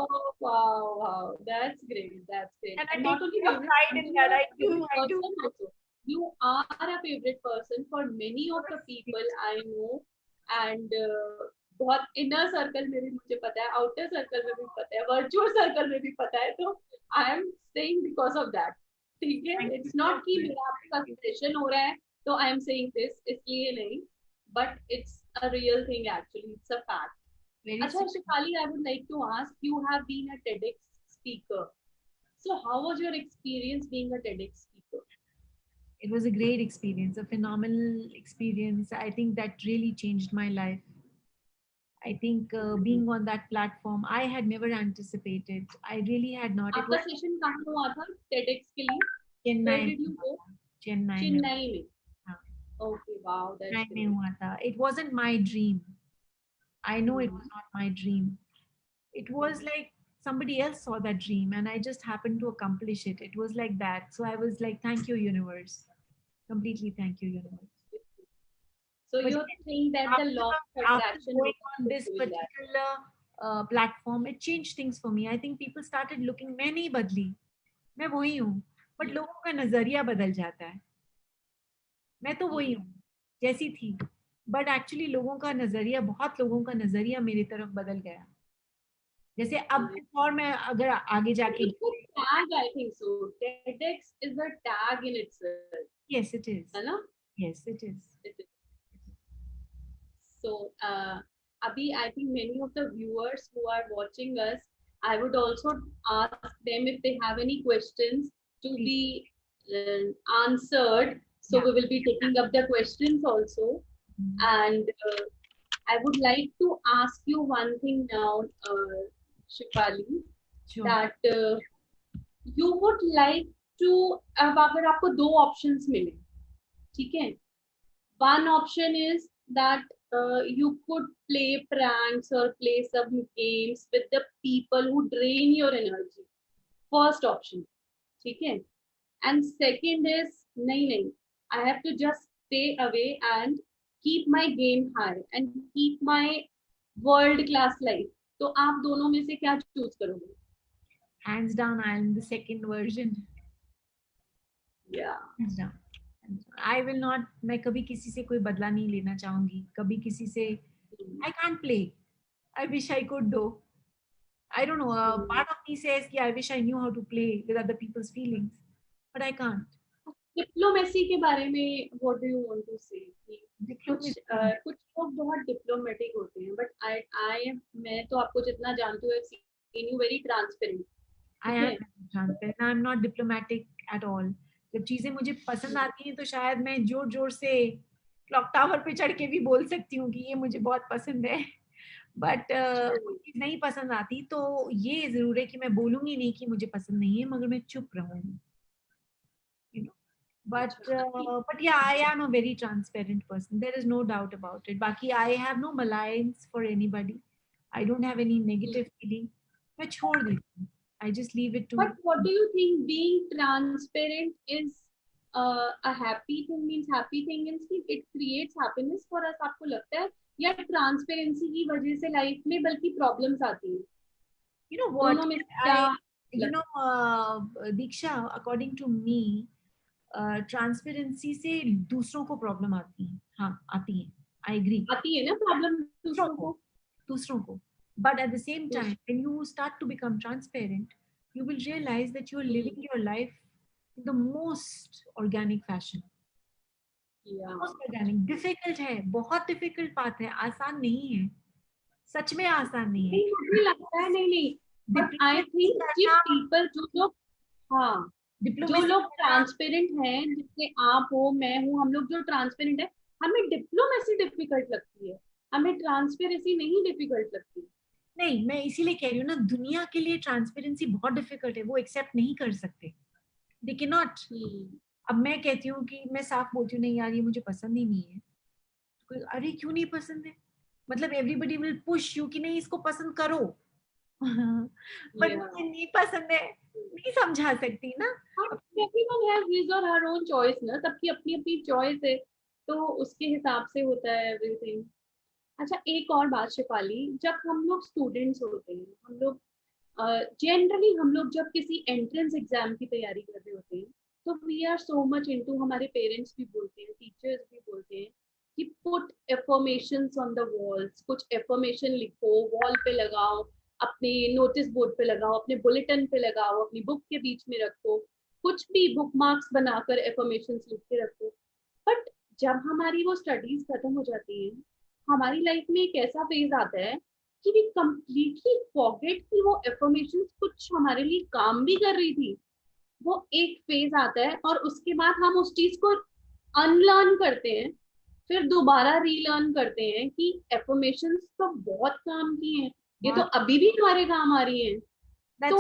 Oh, wow. That's great. That's great. And I not take only pride in that. I do. Also. You are a favorite person for many of the people I know, and बहुत inner circle में भी मुझे पता है, outer circle में भी पता है, virtual circle में भी पता है, तो I am saying because of that. ठीक है, it's not कि मेरा आपका frustration हो रहा है तो I am saying this, इसलिए नहीं, but it's a real thing actually, it's a fact. अच्छा Shefali, I would like to ask, you have been a TEDx speaker. So how was your experience being a TEDx speaker? It was a great experience, a phenomenal experience. I think that really changed my life. I think being on that platform, I had never anticipated. I really had not. आपका session कहाँ हुआ था TEDx के लिए? Chennai. Where did you go? Chennai. Chennai में. Okay, wow, that's great. It wasn't my dream. I know it was not my dream. It was like somebody else saw that dream and I just happened to accomplish it. It was like that. So I was like, thank you, universe. Completely thank you, universe. So you think that the law of attraction going on this particular platform, it changed things for me. I think people started looking, मैं नहीं बदली, मैं वही हूँ, but लोगों का नजरिया बदल जाता है। मैं तो वही हूँ जैसी थी, बट एक्चुअली लोगों का नजरिया, बहुत लोगों का नजरिया मेरी तरफ बदल गया। जैसे अब कुछ और मैं अगर आगे जाके, It's a tag, I think so. TEDx is a tag in itself, yes it is, है ना? Yes it is. It is. So, Abhi, I think many of the viewers who are watching us, I would also ask them if they have any questions to be answered. So या we will be taking up the questions also. And I would like to ask you one thing now, Shifali, sure. that you would like to, अब अगर आपको दो options मिले, ठीक है? One option is that you could play pranks or play some games with the people who drain your energy. First option, ठीक है? And second is नहीं, I have to just stay away and keep my game high and keep my world class life. तो आप दोनों में से क्या choose करोगे? Hands down, I am the second version. Yeah. Hands down. I will not, मैं कभी किसी से कोई बदला नहीं लेना चाहूंगी, कभी किसी से, I can't play. I wish I could do. I don't know. Part of me says, yeah, I wish I knew how to play with other people's feelings, but I can't. Diplomacy के बारे में what do you want to say? कुछ Diplomacy. कुछ लोग बहुत diplomatic होते हैं, but I मैं तो आपको जितना जानती हूँ, seen you very transparent, I ठीक am है? transparent. I'm not diplomatic at all. जब चीजें मुझे पसंद आती हैं तो शायद मैं जोर जोर से क्लॉक टावर पे चढ़ के भी बोल सकती हूँ कि ये मुझे बहुत पसंद है, बट वो चीज नहीं पसंद आती तो ये जरूर है कि मैं बोलूंगी नहीं कि मुझे पसंद नहीं है, मगर मैं चुप रहूंगी, you know. But yeah, I am a very transparent person. There is no doubt about it. Baki, I have no maligns for anybody. I don't have any negative feeling. मैं छोड़ देती हूँ. I just leave it to. But what do you think being transparent is a happy thing, means happy thing means कि it creates happiness for us? आपको लगता है या transparency की वजह से लाइफ में बल्कि प्रॉब्लम्स आती हैं? You know what? दोनों में से क्या You know, लगता Diksha, according to me, transparency से दूसरों को प्रॉब्लम आती है, हाँ आती है, आई एग्री, है? आती है ना प्रॉब्लम दूसरों दूसरों को, को? दूसरों को, but at the same time when you start to become transparent you will realize that you are living your life in the most organic fashion. Most organic. Difficult है, बहुत डिफिकल्ट बात है, आसान नहीं है, सच में आसान नहीं है। नहीं, मुझे लगता है नहीं, बट आई डिप्लोमेसी थिंक कि करना, पीपल जो लोग, हाँ, जो डिप्लोमेसी लोग करना, ट्रांसपेरेंट हैं, जैसे आप हो, मैं हूँ, हम लोग जो ट्रांसपेरेंट है, हमें डिप्लोमेसी डिफिकल्ट लगती है, हमें ट्रांसपेरेंसी नहीं डिफिकल्ट लगती। नहीं मैं इसीलिए कह रही हूँ ना, दुनिया के लिए ट्रांसपेरेंसी बहुत डिफिकल्ट है, वो एक्सेप्ट नहीं कर सकते, दे कैन नॉट। अब मैं कहती हूँ कि मैं साफ बोलती हूँ नहीं यार ये मुझे पसंद ही नहीं है, कोई अरे क्यों नहीं पसंद है, मतलब एवरीबडी विल पुश यू कि नहीं इसको पसंद करो, बट मुझे नहीं पसंद है, नहीं समझा सकती ना। एवरीवन हैज हिज और हर ओन चॉइस ना, सबकी अपनी अपनी चॉइस है, तो उसके हिसाब से होता है एवरीथिंग। अच्छा, एक और बात शिफाली, जब हम लोग स्टूडेंट्स होते हैं, हम लोग जनरली हम लोग जब किसी एंट्रेंस एग्जाम की तैयारी कर रहे होते हैं, तो we are so much into, हमारे पेरेंट्स भी बोलते हैं, टीचर्स भी बोलते हैं कि put affirmations on the walls, कुछ एफर्मेशन लिखो, वॉल पे लगाओ, अपने नोटिस बोर्ड पे लगाओ, अपने बुलेटिन पे लगाओ, अपनी बुक के बीच में रखो, कुछ भी बुक मार्क्स बनाकर एफर्मेशंस लिख के रखो। बट जब हमारी वो स्टडीज खत्म हो जाती है, हमारी लाइफ में एक ऐसा फेज आता है कि वी कंप्लीटली फॉरगेट कि वो एफर्मेशंस कुछ हमारे लिए काम भी कर रही थी। वो एक फेज आता है और उसके बाद हम उस चीज को अनलर्न करते हैं, फिर दोबारा रीलर्न करते हैं कि एफर्मेशंस तो बहुत काम की हैं, ये तो अभी भी हमारे काम आ रही हैं। तो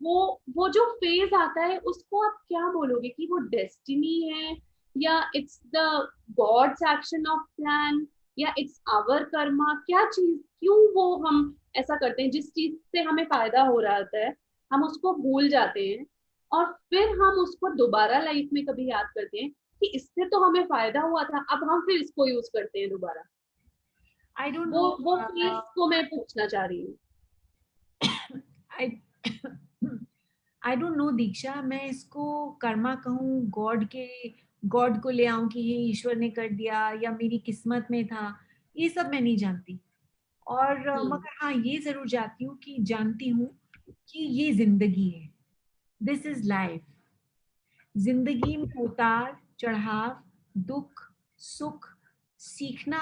वो जो फेज आता है, उसको आप क्या बोलोगे कि वो डेस्टिनी है, या it's the gods action of plan, या इट्स आवर कर्मा? क्या चीज, क्यों वो हम ऐसा करते हैं, जिस चीज से हमें फायदा हो रहा होता है हम उसको भूल जाते हैं, और फिर हम उसको दोबारा लाइफ में कभी याद करते हैं कि इससे तो हमें फायदा हुआ था, अब हम फिर इसको यूज करते हैं दोबारा। आई डोंट नो, वो फेज को मैं पूछना चाह रही हूँ। I आई डोंट नो दीक्षा, मैं इसको कर्मा कहूँ, गॉड को ले आऊं कि ये ईश्वर ने कर दिया या मेरी किस्मत में था, ये सब मैं नहीं जानती। और हम्म। मगर हाँ ये जरूर जानती हूँ कि ये जिंदगी है, दिस इज लाइफ। जिंदगी में उतार चढ़ाव, दुख सुख, सीखना,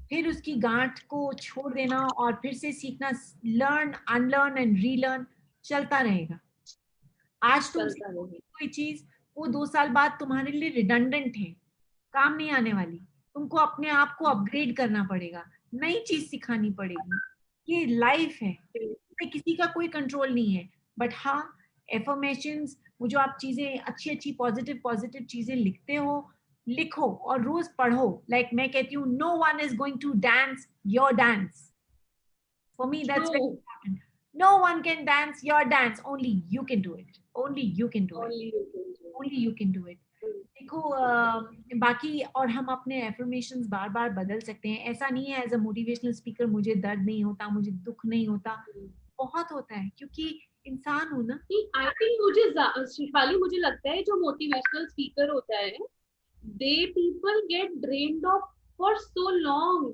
फिर उसकी गांठ को छोड़ देना और फिर से सीखना, लर्न अनलर्न एंड रीलर्न, चलता रहेगा। आज तुम चलता सीखोगे रहे। कोई चीज, वो 2 साल बाद तुम्हारे लिए रिडंडेंट है, काम नहीं आने वाली। तुमको अपने आप को अपग्रेड करना पड़ेगा, नई चीज सिखानी पड़ेगी। ये लाइफ है, पे किसी का कोई कंट्रोल नहीं है। बट हाँ, एफर्मेशंस, वो जो आप चीजें अच्छी अच्छी पॉजिटिव पॉजिटिव चीजें लिखते हो, लिखो और रोज पढ़ो। लाइक मैं कहती हूँ, no one is going to dance your dance. For me, that's very true. important. No one can dance your dance. Only you can do it. Only you can do it. Only you can do Only you can do it. It. देखो बाकी और हम अपने affirmations बार बार बदल सकते हैं। ऐसा नहीं है एज अ मोटिवेशनल स्पीकर मुझे दर्द नहीं होता, मुझे दुख नहीं होता। बहुत होता है, क्योंकि इंसान हूं ना। आई थिंक शिफाली मुझे लगता है जो मोटिवेशनल स्पीकर होता है, they people get drained off for so long.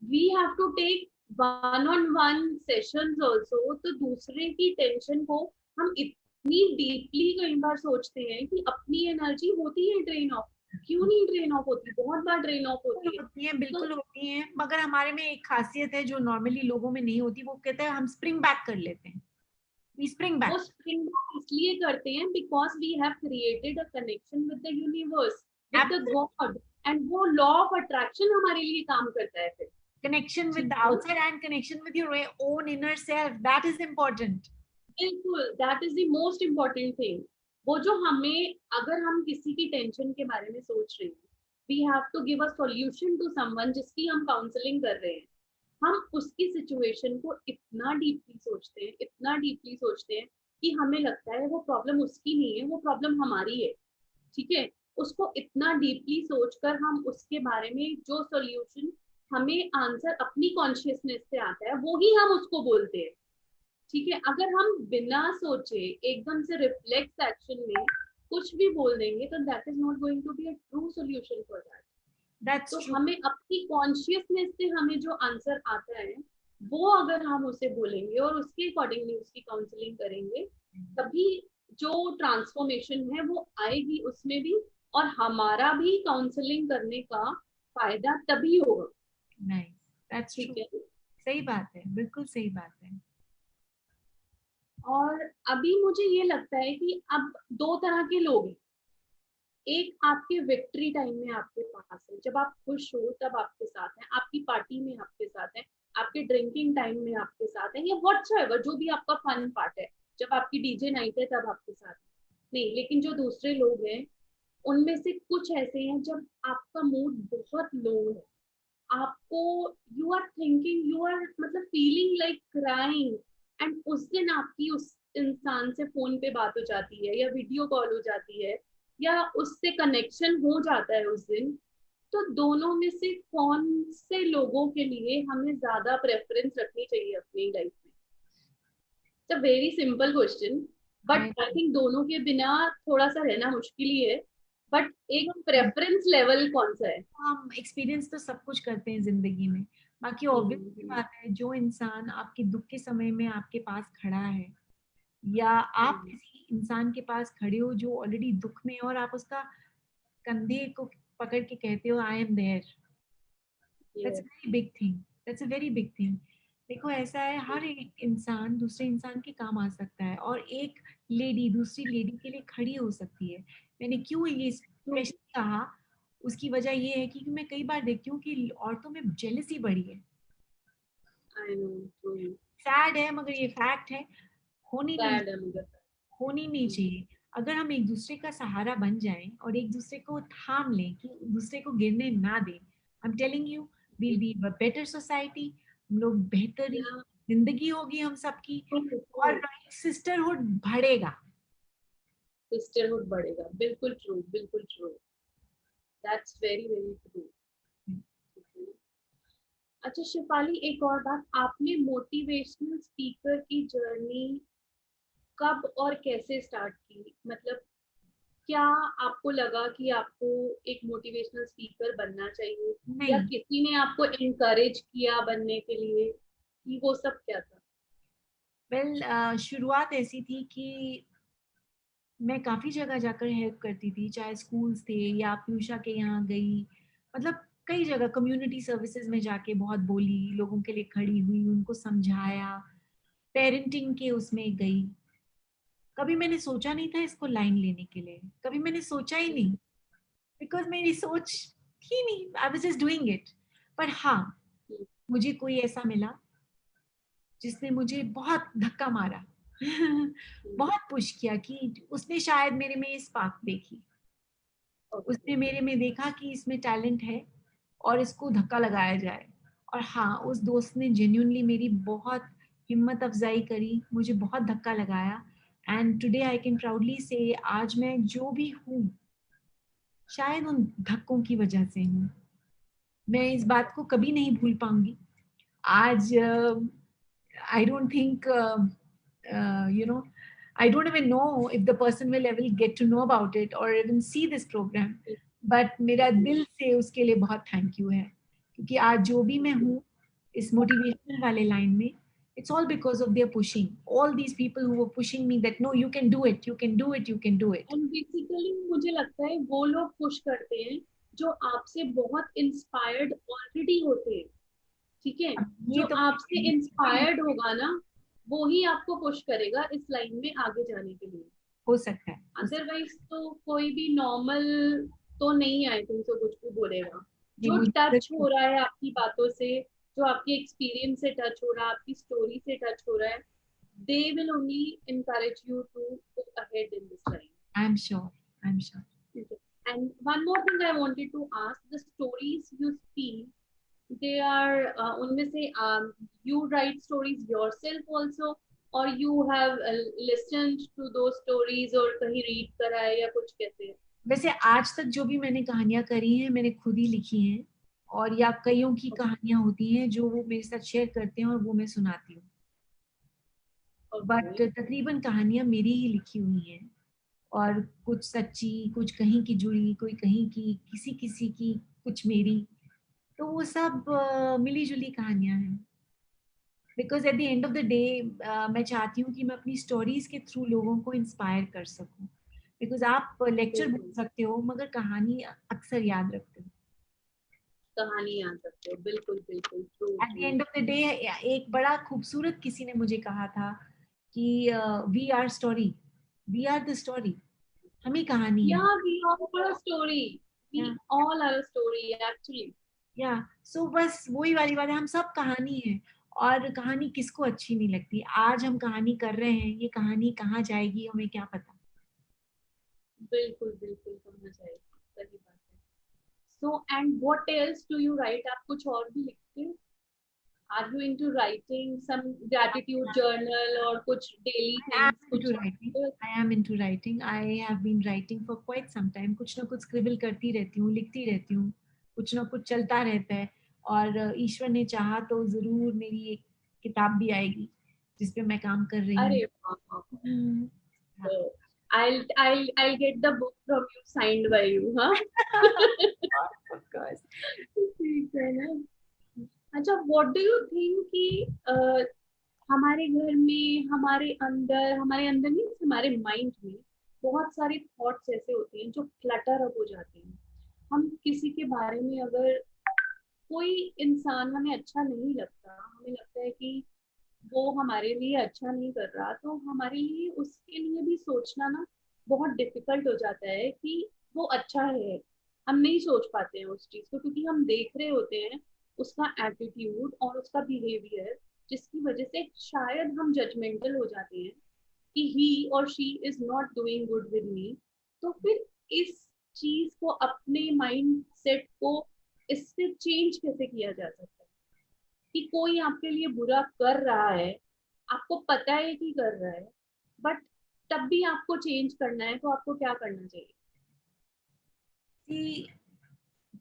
We have to take one on one sessions also, तो दूसरे की टेंशन को हम इतनी डीपली कई बार सोचते हैं कि अपनी एनर्जी होती है ड्रेन ऑफ, क्यों नहीं ड्रेन ऑफ होती, बहुत बार ड्रेन ऑफ होती है। होती हैं, तो बिल्कुल होती हैं, मगर हमारे में एक खासियत है जो नॉर्मली लोगों में नहीं होती। वो कहते हैं हम स्प्रिंग बैक कर लेते हैं। वी स्प्रिंग वो बैक। स्प्रिंग इसलिए करते हैं because we have created a connection with the universe, with the god, and वो लॉ ऑफ अट्रैक्शन हमारे लिए काम करता है फिर। Connection with ठीक the है ना? outside and connection with your own inner self, that is important. बिल्कुल, that is the most important thing. वो जो हमें, अगर हम किसी की टेंशन के बारे में सोच रहे हैं, we have to give a solution to someone जिसकी हम काउंसलिंग कर रहे हैं। हम उसकी सिचुएशन को इतना डीपली सोचते हैं, इतना डीपली सोचते हैं कि हमें लगता है वो प्रॉब्लम उसकी नहीं है, वो प्रॉब्लम हमारी है। ठीक है, उसको इतना डीपली सोचकर हम उसके बारे में जो सॉल्यूशन, हमें आंसर अपनी कॉन्शियसनेस से आता है, वो ही हम उसको बोलते हैं। ठीक है, अगर हम बिना सोचे एकदम से रिफ्लेक्स एक्शन में कुछ भी बोल देंगे, तो that is not going to be a true solution for that. That's तो true. हमें अपनी कॉन्शियसनेस से हमें जो आंसर आता है, वो अगर हम उसे बोलेंगे और उसके अकॉर्डिंगली उसकी काउंसलिंग करेंगे, तभी जो ट्रांसफॉर्मेशन है वो आएगी उसमें भी, और हमारा भी काउंसलिंग करने का फायदा तभी होगा। Nice. That's ठीक true. है। सही बात है, बिल्कुल सही बात है। और अभी मुझे ये लगता है कि अब दो तरह के लोग हैं। एक आपके विक्ट्री टाइम में आपके पास है, जब आप खुश हो तब आपके साथ है, आपकी पार्टी में आपके साथ है, आपके ड्रिंकिंग टाइम में आपके साथ है, या व्हाटसएवर जो भी आपका फन पार्ट है, जब आपकी डीजे नाइट है तब आपके साथ है। नहीं, लेकिन जो दूसरे लोग हैं, उनमें से कुछ ऐसे हैं जब आपका मूड बहुत लो है, आपको, you are thinking, you are मतलब फीलिंग लाइक क्राइंग, एंड उस दिन आपकी उस इंसान से फोन पे बात हो जाती है या वीडियो कॉल हो जाती है या उससे कनेक्शन हो जाता है उस दिन, तो दोनों में से कौन से लोगों के लिए हमें ज्यादा प्रेफरेंस रखनी चाहिए अपनी लाइफ में? It's a very simple question, I but I think दोनों के बिना थोड़ा सा रहना मुश्किल ही है। बट एक प्रेफरेंस लेवल कौन सा है? हम एक्सपीरियंस तो सब कुछ करते हैं जिंदगी में। बाकी ऑब्वियस सी हम्म। बात है, जो इंसान आपके दुख के समय में आपके पास खड़ा है, या आप हम्म। किसी इंसान के पास खड़े हो जो ऑलरेडी दुख में है और आप उसका कंधे को पकड़ के कहते हो I am there, that's a Yes. Very big thing. That's a very big thing. देखो ऐसा है, हर एक इंसान दूसरे इंसान के काम आ सकता है, और एक लेडी दूसरी लेडी के लिए खड़ी हो सकती है। मैंने क्यों ये True. स्पेशली कहा, उसकी वजह ये है कि मैं कई बार देखती हूँ कि औरतों में जेलसी बढ़ी है। I know. True. सैड है मगर ये फैक्ट है। होनी नहीं, Sad है मगर। होनी नहीं चाहिए। अगर हम एक दूसरे का सहारा बन जाएं और एक दूसरे को थाम लें कि दूसरे को गिरने ना दें, I am telling you, will be a better society. हम लोग बेहतर Yeah. जिंदगी होगी हम सबकी, True. और True. सिस्टरहुड बढ़ेगा। सिस्टरहुड बढ़ेगा, बिल्कुल ट्रू, बिल्कुल true. That's very very true. अच्छा शिफाली, एक और बात, आपने मोटिवेशनल स्पीकर की जर्नी कब और कैसे स्टार्ट की? मतलब क्या आपको लगा कि आपको एक मोटिवेशनल स्पीकर बनना चाहिए, या नहीं, किसी ने आपको इनकरेज किया बनने के लिए, कि वो सब क्या था? वेल शुरुआत ऐसी थी कि मैं काफ़ी जगह जाकर हेल्प करती थी, चाहे स्कूल्स थे या पीयूषा के यहाँ गई, मतलब कई जगह कम्युनिटी सर्विसेज में जाके बहुत बोली, लोगों के लिए खड़ी हुई, उनको समझाया, पेरेंटिंग के उसमें गई। कभी मैंने सोचा नहीं था इसको लाइन लेने के लिए, कभी मैंने सोचा ही नहीं, बिकॉज मेरी सोच थी नहीं, I was just doing it. पर हाँ, मुझे कोई ऐसा मिला जिसने मुझे बहुत धक्का मारा बहुत पुश किया, कि उसने शायद मेरे में स्पार्क देखी, ओके। उसने मेरे में देखा कि इसमें टैलेंट है और इसको धक्का लगाया जाए। और हाँ, उस दोस्त ने जेन्युइनली मेरी बहुत हिम्मत अफजाई करी, मुझे बहुत धक्का लगाया। And today I can proudly से आज मैं जो भी हूँ शायद उन धक्कों की वजह से हूँ। मैं इस बात को कभी नहीं भूल पाऊंगी। आज आई don't think you know, I don't even know if the person will ever get to know about it or even see this program, but मेरा दिल से उसके लिए बहुत थैंक यू है, क्योंकि आज जो भी मैं हूँ इस मोटिवेशनल वाले लाइन में, it's all because of their pushing, all these people who were pushing me that no, you can do it, you can do it, you can do it. And basically मुझे लगता है वो लोग push करते हैं जो आपसे बहुत इंस्पायर्ड ऑलरेडी होते हैं, ठीक है? अब ये जो तो आपसे इंस्पायर्ड होगा ना, वो ही आपको पुश करेगा इस लाइन में आगे जाने के लिए। हो सकता है, अदरवाइज तो कोई भी नॉर्मल तो नहीं, आई थिंक तो कुछ भी बोलेगा। नहीं जो मुझे टच हो रहा है आपकी बातों से, जो आपके एक्सपीरियंस से टच हो रहा है, आपकी स्टोरी से टच हो रहा है, they will only encourage you to go ahead in this line. I am sure, I am sure. Okay. And one more thing I wanted to ask, the stories you speak, they are unme se you write stories yourself also, or you have listened to those stories और कहीं read करा है या कुछ, कैसे? वैसे आज तक जो भी मैंने कहानियां करी हैं मैंने खुद ही लिखी हैं, और या कईयों की कहानियां होती हैं जो वो मेरे साथ शेयर करते हैं और वो मैं सुनाती हूँ। But Okay. तकरीबन कहानियां मेरी ही लिखी हुई हैं, और कुछ सच्ची, कुछ कहीं की जुड़ी, कोई कहीं की, किसी किसी की, कुछ मेरी। तो वो सब मिली जुली कहानियां हैं, because at the end of the day मैं चाहती हूँ कि मैं अपनी स्टोरीज के थ्रू लोगों को इंस्पायर कर सकूँ। बिकॉज आप लेक्चर बोल बिल्कुल, सकते हो मगर कहानी अक्सर याद रखते हो। कहानी याद रखते हो, बिल्कुल बिल्कुल, true at the true. End of the day एक बड़ा खूबसूरत किसी ने मुझे कहा था कि we are story, we are the story, हम ही कहानी है। Yeah, we all are a story. या We all are a story actually. या सो बस वही वाली बात है, हम सब कहानी है। और कहानी किसको अच्छी नहीं लगती? आज हम कहानी कर रहे हैं, ये कहानी कहाँ जाएगी हमें क्या पता। बिल्कुल बिल्कुल, करना चाहिए, सही बात है। So, and what else do you write? आप कुछ और भी लिखते हो? Are you into writing some gratitude journal और कुछ daily I am things into कुछ writing. लिखते हो? I am into writing. I have been writing for quite some time. कुछ ना कुछ स्क्रिबल करती रहती हूँ, लिखती रहती हूँ, कुछ ना कुछ चलता रहता है। और ईश्वर ने चाहा तो जरूर मेरी एक किताब भी आएगी जिस पे मैं काम कर रही हूँ। अरे वाह! हम्म, हाँ। So, I'll get the book from you signed by you, हाँ? Of course. ठीक है ना? अच्छा, what do you think कि हमारे घर में, हमारे अंदर नहीं, हमारे माइंड में बहुत सारे थॉट्स ऐसे होते हैं जो क्लटर अप हो जाते हैं। हम किसी के बारे में, अगर कोई इंसान हमें अच्छा नहीं लगता, हमें लगता है कि वो हमारे लिए अच्छा नहीं कर रहा, तो हमारे लिए उसके लिए भी सोचना ना बहुत डिफिकल्ट हो जाता है कि वो अच्छा है। हम नहीं सोच पाते हैं उस चीज को, क्योंकि हम देख रहे होते हैं उसका एटीट्यूड और उसका बिहेवियर, जिसकी वजह से शायद हम जजमेंटल हो जाते हैं कि ही और she is not doing good with me. तो फिर इस चीज को, अपने माइंड सेट को इससे चेंज कैसे किया जा सकता है? कि कोई आपके लिए बुरा कर रहा है, आपको पता है कि कर रहा है, बट तब भी आपको चेंज करना है, तो आपको क्या करना चाहिए? कि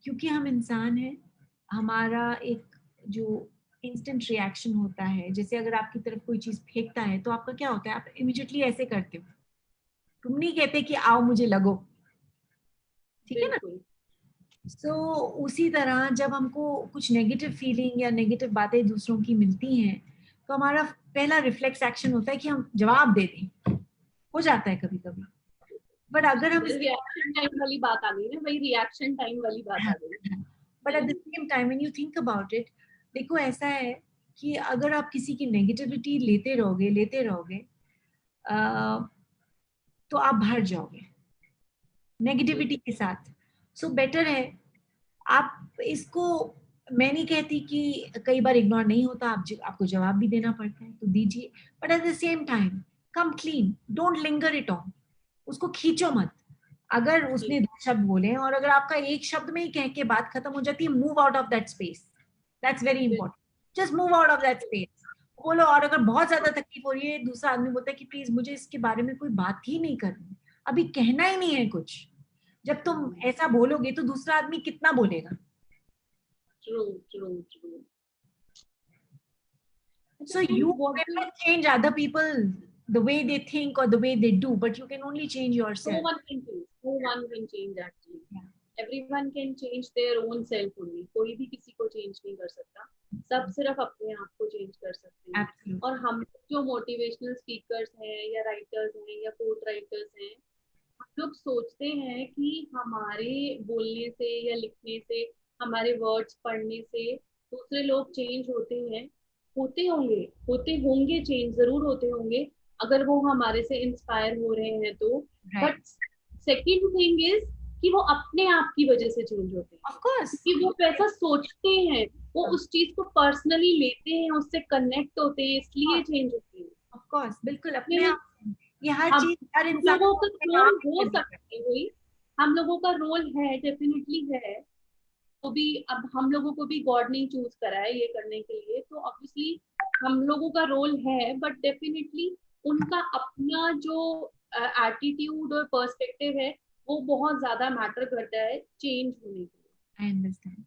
क्योंकि हम इंसान हैं, हमारा एक जो इंस्टेंट रिएक्शन होता है। जैसे अगर आपकी तरफ कोई चीज फेंकता है तो आपका क्या होता है, आप इमिडिएटली ऐसे करते हो, तुम नहीं कहते कि आओ मुझे लगो, ठीक है ना। बिल्कुल सो उसी तरह जब हमको कुछ नेगेटिव फीलिंग या नेगेटिव बातें दूसरों की मिलती हैं तो हमारा पहला रिफ्लेक्स एक्शन होता है कि हम जवाब दे दें, हो जाता है कभी कभी। बट अगर हम रिएक्शन टाइम वाली बात आ गई ना, वही रिएक्शन टाइम वाली बात आ गई। But at the same time when you think about it, देखो ऐसा है कि अगर आप किसी की नेगेटिविटी लेते रहोगे तो आप भर जाओगे नेगेटिविटी के साथ। सो बेटर है आप इसको, मैं नहीं कहती कि कई बार इग्नोर नहीं होता, आपको जवाब भी देना पड़ता है तो दीजिए, but at the same time come clean, don't linger it on, उसको खींचो मत। अगर उसने 2 शब्द बोले हैं और अगर आपका एक शब्द में ही कह के बात खत्म हो जाती है, move out of that space, that's very important, just move out of that space बोलो। और अगर बहुत ज्यादा तकलीफ हो रही है, दूसरा आदमी बोलता है कि प्लीज मुझे इसके बारे में कोई बात ही नहीं करनी, अभी कहना ही नहीं है कुछ, जब तुम ऐसा बोलोगे तो दूसरा आदमी कितना बोलेगा। True true true. So you cannot change other people the way they think or the way they do, but you can only change No yourself. one can change. No one can change actually. Yeah. Everyone can change their own self only. कोई भी किसी को change नहीं कर सकता. सब सिर्फ अपने आप को change कर सकते हैं. Absolutely. और हम जो motivational speakers हैं या writers हैं या quote writers हैं, हम लोग सोचते हैं कि हमारे बोलने से या लिखने से, हमारे words पढ़ने से दूसरे लोग change होते होंगे change जरूर होते होंगे अगर वो हमारे से इंस्पायर हो रहे हैं तो। बट सेकंड थिंग इज कि वो अपने आप की वजह से चेंज होते हैं, Of course. क्योंकि वो कैसा सोचते हैं, वो उस चीज को पर्सनली लेते हैं, उससे कनेक्ट होते हैं, इसलिए चेंज होते हैं। Of course, बिल्कुल अपने आप, ये हर हम चीज हर इंसान लोगों का अपने रोल आप ही हो करनी सकती हुई, हम लोगों का रोल है, डेफिनेटली है। तो भी अब हम लोगों को भी गॉड ने चूज करा है ये करने के लिए, तो ऑब्वियसली हम लोगों का रोल है, बट डेफिनेटली उनका अपना जो एटीट्यूड और पर्सपेक्टिव है वो बहुत ज्यादा मैटर करता है चेंज होने के लिए। I understand.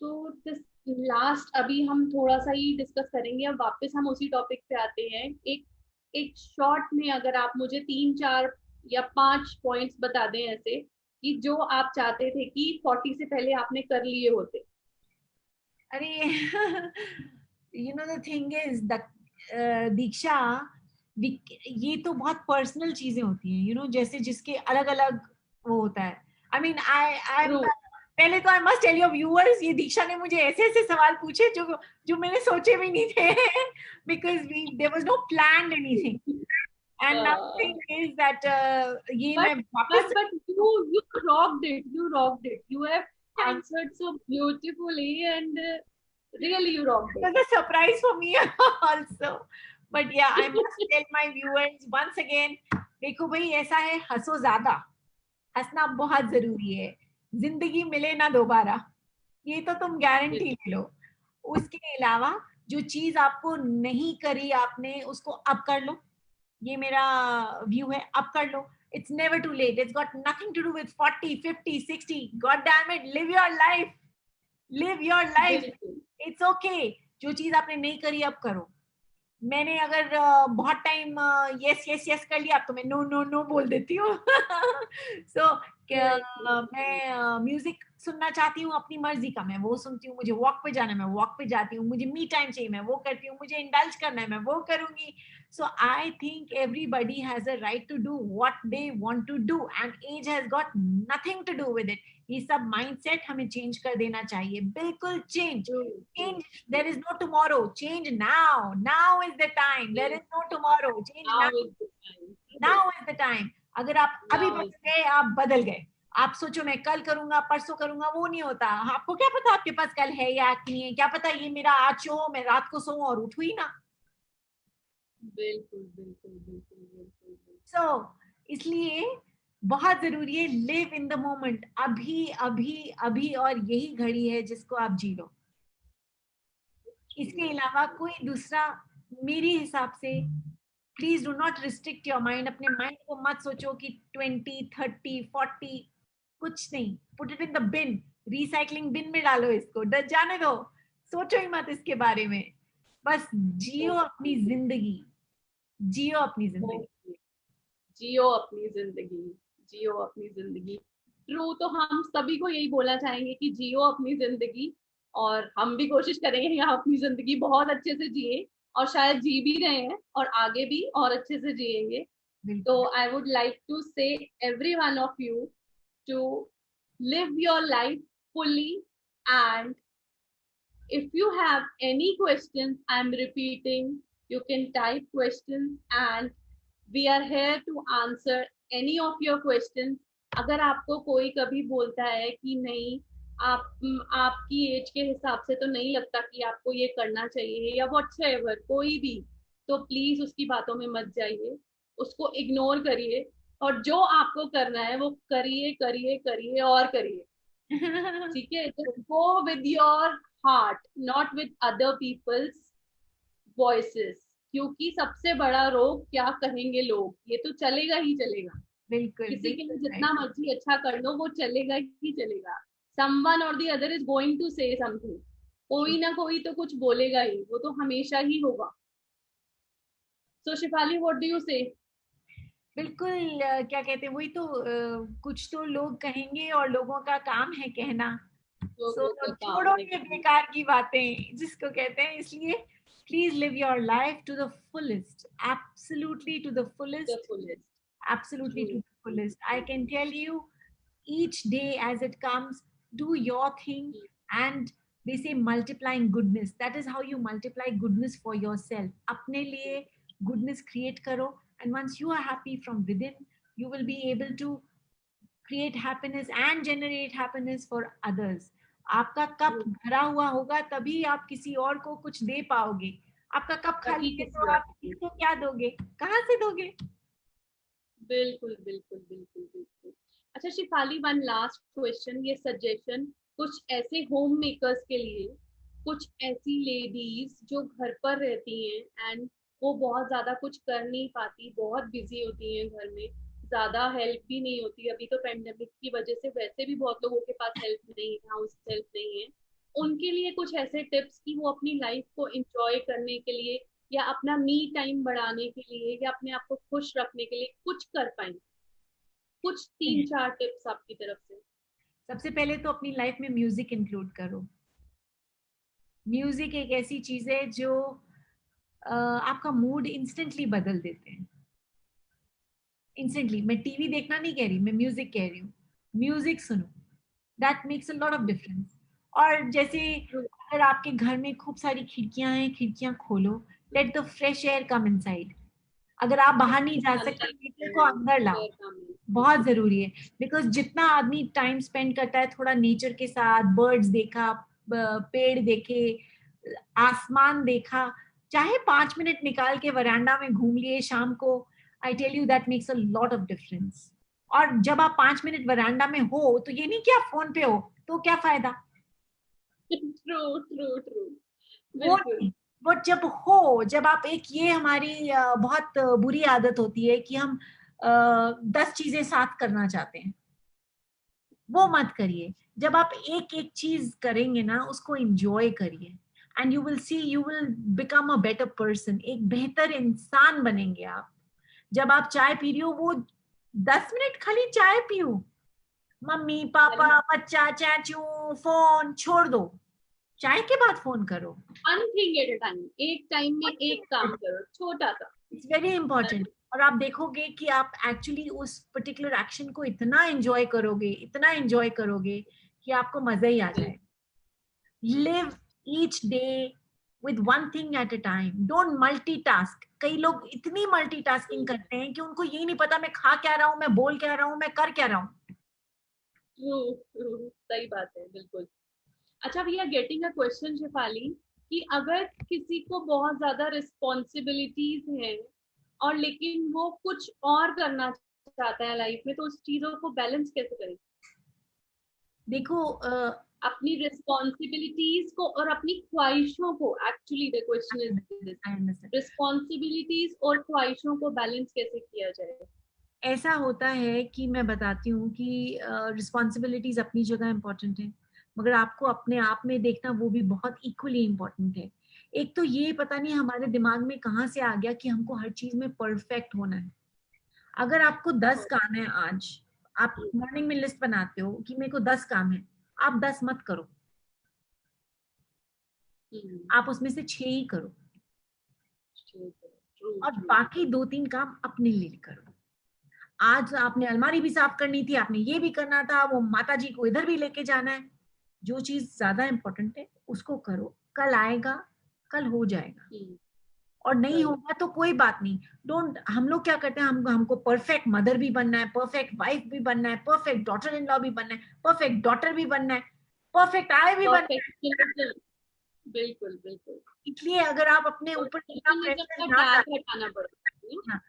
तो दिस लास्ट अभी हम थोड़ा सा ही डिस्कस करेंगे, अब वापस हम उसी टॉपिक पे आते हैं। एक शॉर्ट में अगर आप मुझे 3 4 या 5 पॉइंट्स बता दें ऐसे कि जो आप चाहते थे कि 40 से पहले आपने कर लिए होते। अरे you know the thing is that दीक्षा, ये तो बहुत पर्सनल चीजें होती हैं, जैसे जिसके अलग अलग वो होता है। I mean I पहले तो I must tell your viewers, ये दीक्षा ने मुझे ऐसे ऐसे सवाल पूछे जो मैंने सोचे भी नहीं थे, because there was no planned anything, and now thing is that ये मैं वापस but you rocked it, you have answered so beautifully and really you rocked it. It was a surprise for me also, but yeah, I must tell my viewers once again, देखो भाई ऐसा है, हंसो ज्यादा, हंसना बहुत जरूरी है, जिंदगी मिले ना दोबारा, ये तो तुम गारंटी ले लो। उसके अलावा जो चीज आपको नहीं करी आपने, उसको अब कर लो, ये मेरा व्यू है, अब कर लो। It's never too late. It's got nothing to do with 40, 50, 60. God damn it, live your life. Live your life. It's okay. जो चीज आपने नहीं करी अब करो। मैंने अगर बहुत टाइम यस यस यस कर लिया, अब तो मैं नो नो नो बोल देती हूँ। सो मैं म्यूजिक सुनना चाहती हूँ अपनी मर्जी का, मैं वो सुनती हूँ, मुझे वॉक पे जाना है मैं वॉक पे जाती हूँ, मुझे मी टाइम चाहिए मैं वो करती हूँ, मुझे इंडल्ज करना है मैं वो करूंगी। So I think everybody has a right to do what they want to do and age has got nothing to do with it. ये सब माइंडसेट हमें चेंज कर देना चाहिए, बिल्कुल change. There is no tomorrow, change now, now is the time, there is no tomorrow, change now is the time. अगर आप अभी बदल गए, आप बदल गए। आप सोचो मैं कल करूंगा परसों करूंगा, वो नहीं होता। आपको क्या पता आपके पास कल है या नहीं है, क्या पता ये मेरा आज शो मैं रात को सोऊं और उठूं ही ना। बिल्कुल बिल्कुल बिल्कुल बिल्कुल। सो इसलिए बहुत जरूरी है लिव इन द मोमेंट, अभी अभी अभी, और यही घड़ी है जिसको आप जी लो। इसके अलावा कोई दूसरा, मेरे हिसाब से please do not restrict your mind. अपने माइंड को मत सोचो कि 20, 30, 40, कुछ नहीं। Put it in the bin, recycling bin में डालो इसको, जाने दो, सोचो ही मत इसके बारे में, बस जियो अपनी जिंदगी, जियो अपनी जिंदगी। Okay. जियो अपनी जिंदगी, जियो अपनी जिंदगी। ट्रू, तो हम सभी को यही बोलना चाहेंगे कि जियो अपनी जिंदगी, और हम भी कोशिश करेंगे कि हम अपनी जिंदगी बहुत अच्छे से जिए, और शायद जी भी रहे हैं और आगे भी और अच्छे से जिएंगे। तो बिल्कुल। I would like to say every one of you to live your life fully, and if you have any questions, I'm repeating, you can type questions and we are here to answer any of your questions. अगर आपको कोई कभी बोलता है कि नहीं, आपकी as के हिसाब से तो नहीं लगता कि आपको ये करना चाहिए, या व्हाटएवर कोई भी, तो प्लीज उसकी बातों में मत जाइए, उसको इग्नोर करिए, और जो आपको करना है वो करिए करिए करिए और करिए। ठीक है, just go with your heart, not with other people's voices, क्योंकि सबसे बड़ा रोग क्या कहेंगे लोग, ये तो चलेगा ही चलेगा। बिल्कुल किसी के लिए बिल्कुल जितना मर्जी अच्छा कर लो, वो चलेगा ही चलेगा। someone or the other is going to say something, कोई ना कोई तो कुछ बोलेगा ही, वो तो हमेशा ही होगा। so Shefali, what do you say? बिल्कुल क्या कहते हैं, वही तो कुछ तो लोग कहेंगे और लोगों का काम है कहना, सो लोगों का काम छोड़ो है ये कहना। बेकार की बातें जिसको कहते हैं, इसलिए please live your life to the fullest, absolutely to the The fullest, fullest. absolutely to True, the true, fullest. I true, can tell you, each day as it comes, do your thing. true. And they say multiplying goodness, that is how you multiply goodness for yourself, apne liye goodness create karo, and once you are happy from within, you will be able to create happiness and generate happiness for others. आपका cup True. भरा हुआ होगा तभी आप किसी और को कुछ दे पाओगे, आपका कप खाली तभी है किसी तो और आप को। किसी को क्या दोगे, कहाँ से दोगे? बिल्कुल बिल्कुल बिल्कुल बिल्कुल। अच्छा शिफाली, वन लास्ट क्वेश्चन, ये सजेशन कुछ ऐसे होम मेकर्स के लिए, कुछ ऐसी लेडीज जो घर पर रहती हैं एंड वो बहुत ज्यादा कुछ कर नहीं पाती, बहुत बिजी होती हैं घर में, ज्यादा हेल्प भी नहीं होती, अभी तो पेंडेमिक की वजह से वैसे भी बहुत लोगों के पास हेल्प नहीं है, हाउस हेल्प नहीं है, उनके लिए कुछ ऐसे टिप्स कि वो अपनी लाइफ को एंजॉय करने के लिए, या अपना मी टाइम बढ़ाने के लिए, या अपने आप को खुश रखने के लिए कुछ कर पाए, कुछ तीन चार टिप्स आपकी तरफ से। सबसे पहले तो अपनी लाइफ में म्यूजिक इंक्लूड करो। म्यूजिक एक ऐसी चीज है जो आपका मूड इंस्टेंटली बदल देते हैं, इंस्टेंटली। मैं टीवी देखना नहीं कह रही, मैं म्यूजिक कह रही हूँ। म्यूजिक सुनो, that makes a lot of difference. और जैसे अगर आपके घर में खूब सारी खिड़कियां हैं, खिड़कियां खोलो, let the fresh air come inside. अगर आप बाहर नहीं जा सकते, नेचर को अंदर लाओ, बहुत जरूरी है। बिकॉज जितना आदमी टाइम स्पेंड करता है थोड़ा नेचर के साथ, बर्ड्स देखा, पेड़ देखे, आसमान देखा, चाहे 5 मिनट निकाल के वरांडा में घूम लिए शाम को, I tell you that makes a lot of difference. और जब आप 5 मिनट वरांडा में हो तो ये नहीं कि आप फोन पे हो, तो क्या फायदा? ट्रू ट्रू ट्रू, वो बिल्कुल। नहीं, वो जब हो, जब आप एक, ये हमारी बहुत बुरी आदत होती है कि हम 10 चीजें साथ करना चाहते हैं, वो मत करिए। जब आप एक एक चीज करेंगे ना, उसको एंजॉय करिए, and you will see, you will become a better person, एक बेहतर इंसान बनेंगे आप। जब आप चाय पी रही हो, वो 10 मिनट खाली चाय पियो, मम्मी पापा बच्चा चाचू फोन छोड़ दो, चाय के बाद फोन करो। One thing at a time, एक टाइम में एक काम करो, छोटा सा। It's very important. और आप देखोगे कि आप एक्चुअली उस पर्टिकुलर एक्शन को इतना एंजॉय करोगे, इतना एंजॉय करोगे कि आपको मजा ही आ जाए। Live each day with one thing at a time, don't multitask. कई लोग इतनी मल्टीटास्किंग करते हैं कि उनको यही नहीं पता मैं खा क्या रहा हूँ, मैं बोल क्या रहा हूँ, मैं कर क्या रहा हूँ। ट्रू ट्रू, सही बात है, बिल्कुल। अच्छा, we are getting a question Shifali, कि अगर किसी को बहुत ज्यादा रिस्पॉन्सिबिलिटीज हैं और लेकिन वो कुछ और करना चाहता है लाइफ में, तो उस चीजों को बैलेंस कैसे करें? देखो अपनी रिस्पॉन्सिबिलिटीज को और अपनी ख्वाहिशों को, actually the question is this, I understand. Responsibilities और ख्वाहिशों को बैलेंस कैसे किया जाए? ऐसा होता है कि मैं बताती हूँ कि रिस्पॉन्सिबिलिटीज अपनी जगह इम्पोर्टेंट है, मगर आपको अपने आप में देखना वो भी बहुत इक्वली इम्पोर्टेंट है। एक तो ये पता नहीं हमारे दिमाग में कहाँ से आ गया कि हमको हर चीज में परफेक्ट होना है। अगर आपको 10 काम है आज, आप मॉर्निंग में लिस्ट बनाते हो कि मेरे को 10 काम है, आप 10 मत करो, आप उसमें से 6 ही करो और बाकी 2-3 काम अपने लिए करो। आज आपने अलमारी भी साफ करनी थी, आपने ये भी करना था, वो माता जी को इधर भी लेके जाना है। जो चीज ज्यादा इम्पोर्टेंट है उसको करो, कल आएगा, कल हो जाएगा। और नहीं होगा तो कोई बात नहीं। डोंट, हम लोग क्या करते हैं, हमको परफेक्ट मदर भी बनना है, परफेक्ट वाइफ भी बनना है, परफेक्ट डॉटर इन लॉ भी बनना है, परफेक्ट डॉटर भी बनना है, परफेक्ट आय भी बनना है। बिल्कुल बिल्कुल। इसलिए अगर आप अपने ऊपर इतना परफेक्शनिज्म प्रेशर का ना टैग डालें, हटाना पड़ेगा, हाँ,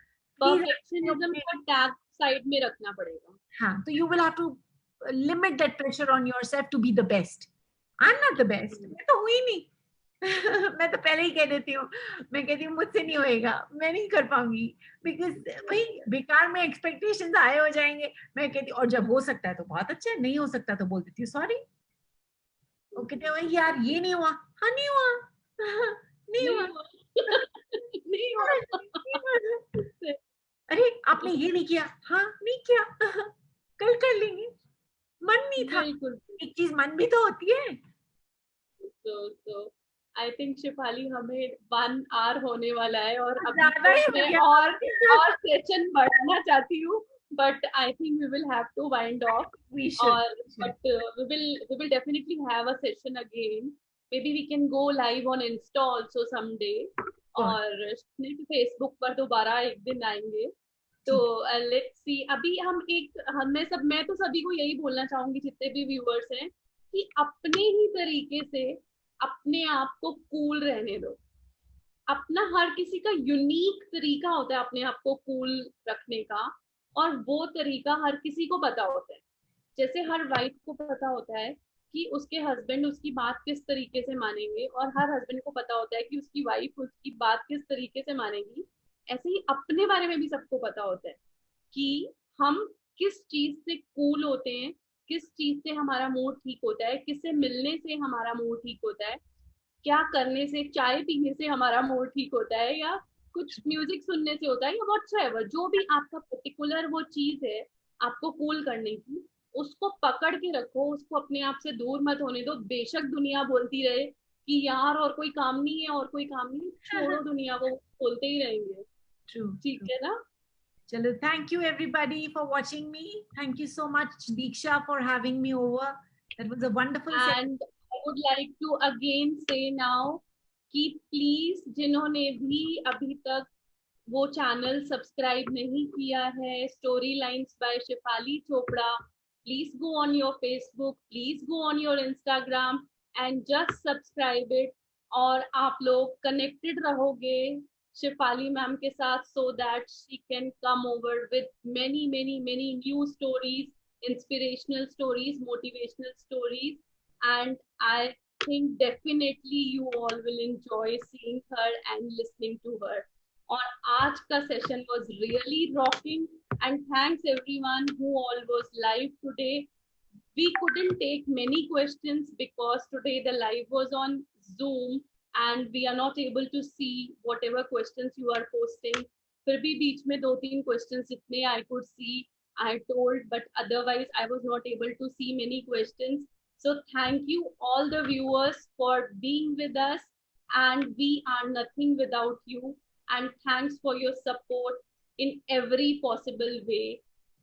प्लीज परफेक्शनिज्म का टैग साइड में रखना पड़ेगा। हाँ, तो you will have to limit that pressure on yourself to be the best. I am not the best, मैं तो हुई नहीं। मैं तो पहले ही कह देती हूँ, मैं कहती हूँ मुझसे नहीं होएगा, मैं नहीं कर पाऊंगी, बिकॉज भाई बेकार में एक्सपेक्टेशंस आए हो जाएंगे। मैं कहती हूँ, और जब हो सकता है तो बहुत अच्छा है, नहीं हो सकता तो बोल देती हूँ सॉरी। वो कहते हैं "वही यार ये नहीं हुआ", हाँ नहीं हुआ, नहीं नहीं हुआ, हुआ। नहीं हुआ। अरे आपने ये नहीं किया, हाँ नहीं किया, कल कर लेंगे, मन नहीं था। बिल्कुल। एक चीज मन भी तो होती है। तो आई थिंक शिफाली हमें 1 आवर होने वाला है और अभी ज्यादा तो ही हो मैं गया। और सेशन बढ़ाना चाहती हूँ, but I think we will have to wind off. We should. और but we will definitely have a session again. Maybe we can go live on Insta also someday. और फेसबुक पर दोबारा एक दिन आएंगे। तो लेट्स सी। अभी मैं तो सभी को यही बोलना चाहूंगी जितने भी व्यूअर्स हैं कि अपने ही तरीके से अपने आप को कूल रहने दो। अपना हर किसी का यूनिक तरीका होता है अपने आप को कूल रखने का, और वो तरीका हर किसी को पता होता है। जैसे हर वाइफ को पता होता है कि उसके हस्बैंड उसकी बात किस तरीके से मानेंगे, और हर हस्बैंड को पता होता है कि उसकी वाइफ उसकी बात किस तरीके से मानेगी, ऐसे ही अपने बारे में भी सबको पता होता है कि हम किस चीज से कूल होते हैं, किस चीज से हमारा मूड ठीक होता है, किससे मिलने से हमारा मूड ठीक होता है, क्या करने से, चाय पीने से हमारा मूड ठीक होता है, या कुछ म्यूजिक सुनने से होता है, या व्हाटसएवर जो भी आपका पर्टिकुलर वो चीज है आपको कूल करने की, उसको पकड़ के रखो, उसको अपने आप से दूर मत होने दो। बेशक दुनिया बोलती रहे कि यार और कोई काम नहीं है, और कोई काम नहीं है, छोड़ो दुनिया को, बोलते ही रहेंगे। True, ठीक true. है ना? Chalo, thank you everybody for watching me. Thank you so much, Deeksha, for having me over. That was a wonderful session. And I would like to again say now कि please जिन्होंने भी अभी तक वो channel subscribe नहीं किया है, story lines by Shifali Chopra, please go on your Facebook, please go on your Instagram and just subscribe it. और आप लोग कनेक्टेड रहोगे शिफाली मैम के साथ, so that she can come over with many many many new stories, inspirational stories, motivational stories, and I think definitely you all will enjoy seeing her and listening to her. और आज का session was really rocking, and thanks everyone who all was live today. We couldn't take many questions because today the live was on Zoom and we are not able to see whatever questions you are posting. फिर भी बीच में 2-3 questions जितने I could see I told, but otherwise I was not able to see many questions. So thank you all the viewers for being with us, and we are nothing without you. And thanks for your support in every possible way.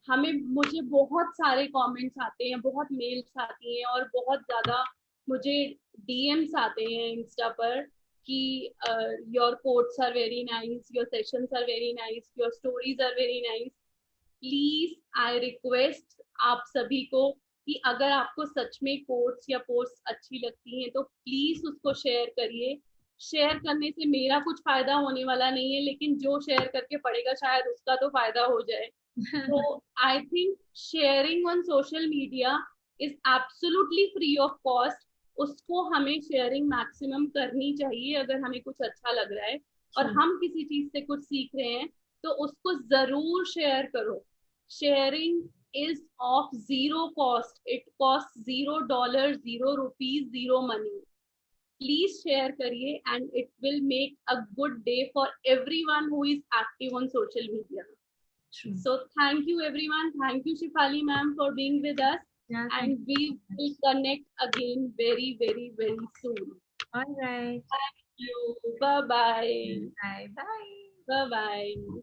मुझे बहुत सारे comments आते हैं, बहुत mails आती हैं, और बहुत ज्यादा मुझे डीएम्स आते हैं इंस्टा पर कि your quotes are very nice, your sessions are very nice, your stories are very nice. Please I request आप सभी को कि अगर आपको सच में कोट्स या पोस्ट अच्छी लगती हैं तो प्लीज उसको शेयर करिए। शेयर करने से मेरा कुछ फायदा होने वाला नहीं है, लेकिन जो शेयर करके पढ़ेगा शायद उसका तो फायदा हो जाए। तो I think sharing on social media is absolutely free of cost. उसको हमें शेयरिंग मैक्सिमम करनी चाहिए अगर हमें कुछ अच्छा लग रहा है और हम किसी चीज से कुछ सीख रहे हैं तो उसको जरूर शेयर करो। Sharing is of zero cost. It costs $0, ₹0, zero money. Please share kariye, and it will make a good day for everyone who is active on social media. True. So thank you everyone. Thank you Shefali ma'am for being with us. Yeah, And we will connect again very, very, very soon. all right. Thank you. Bye bye. Bye bye. Bye bye.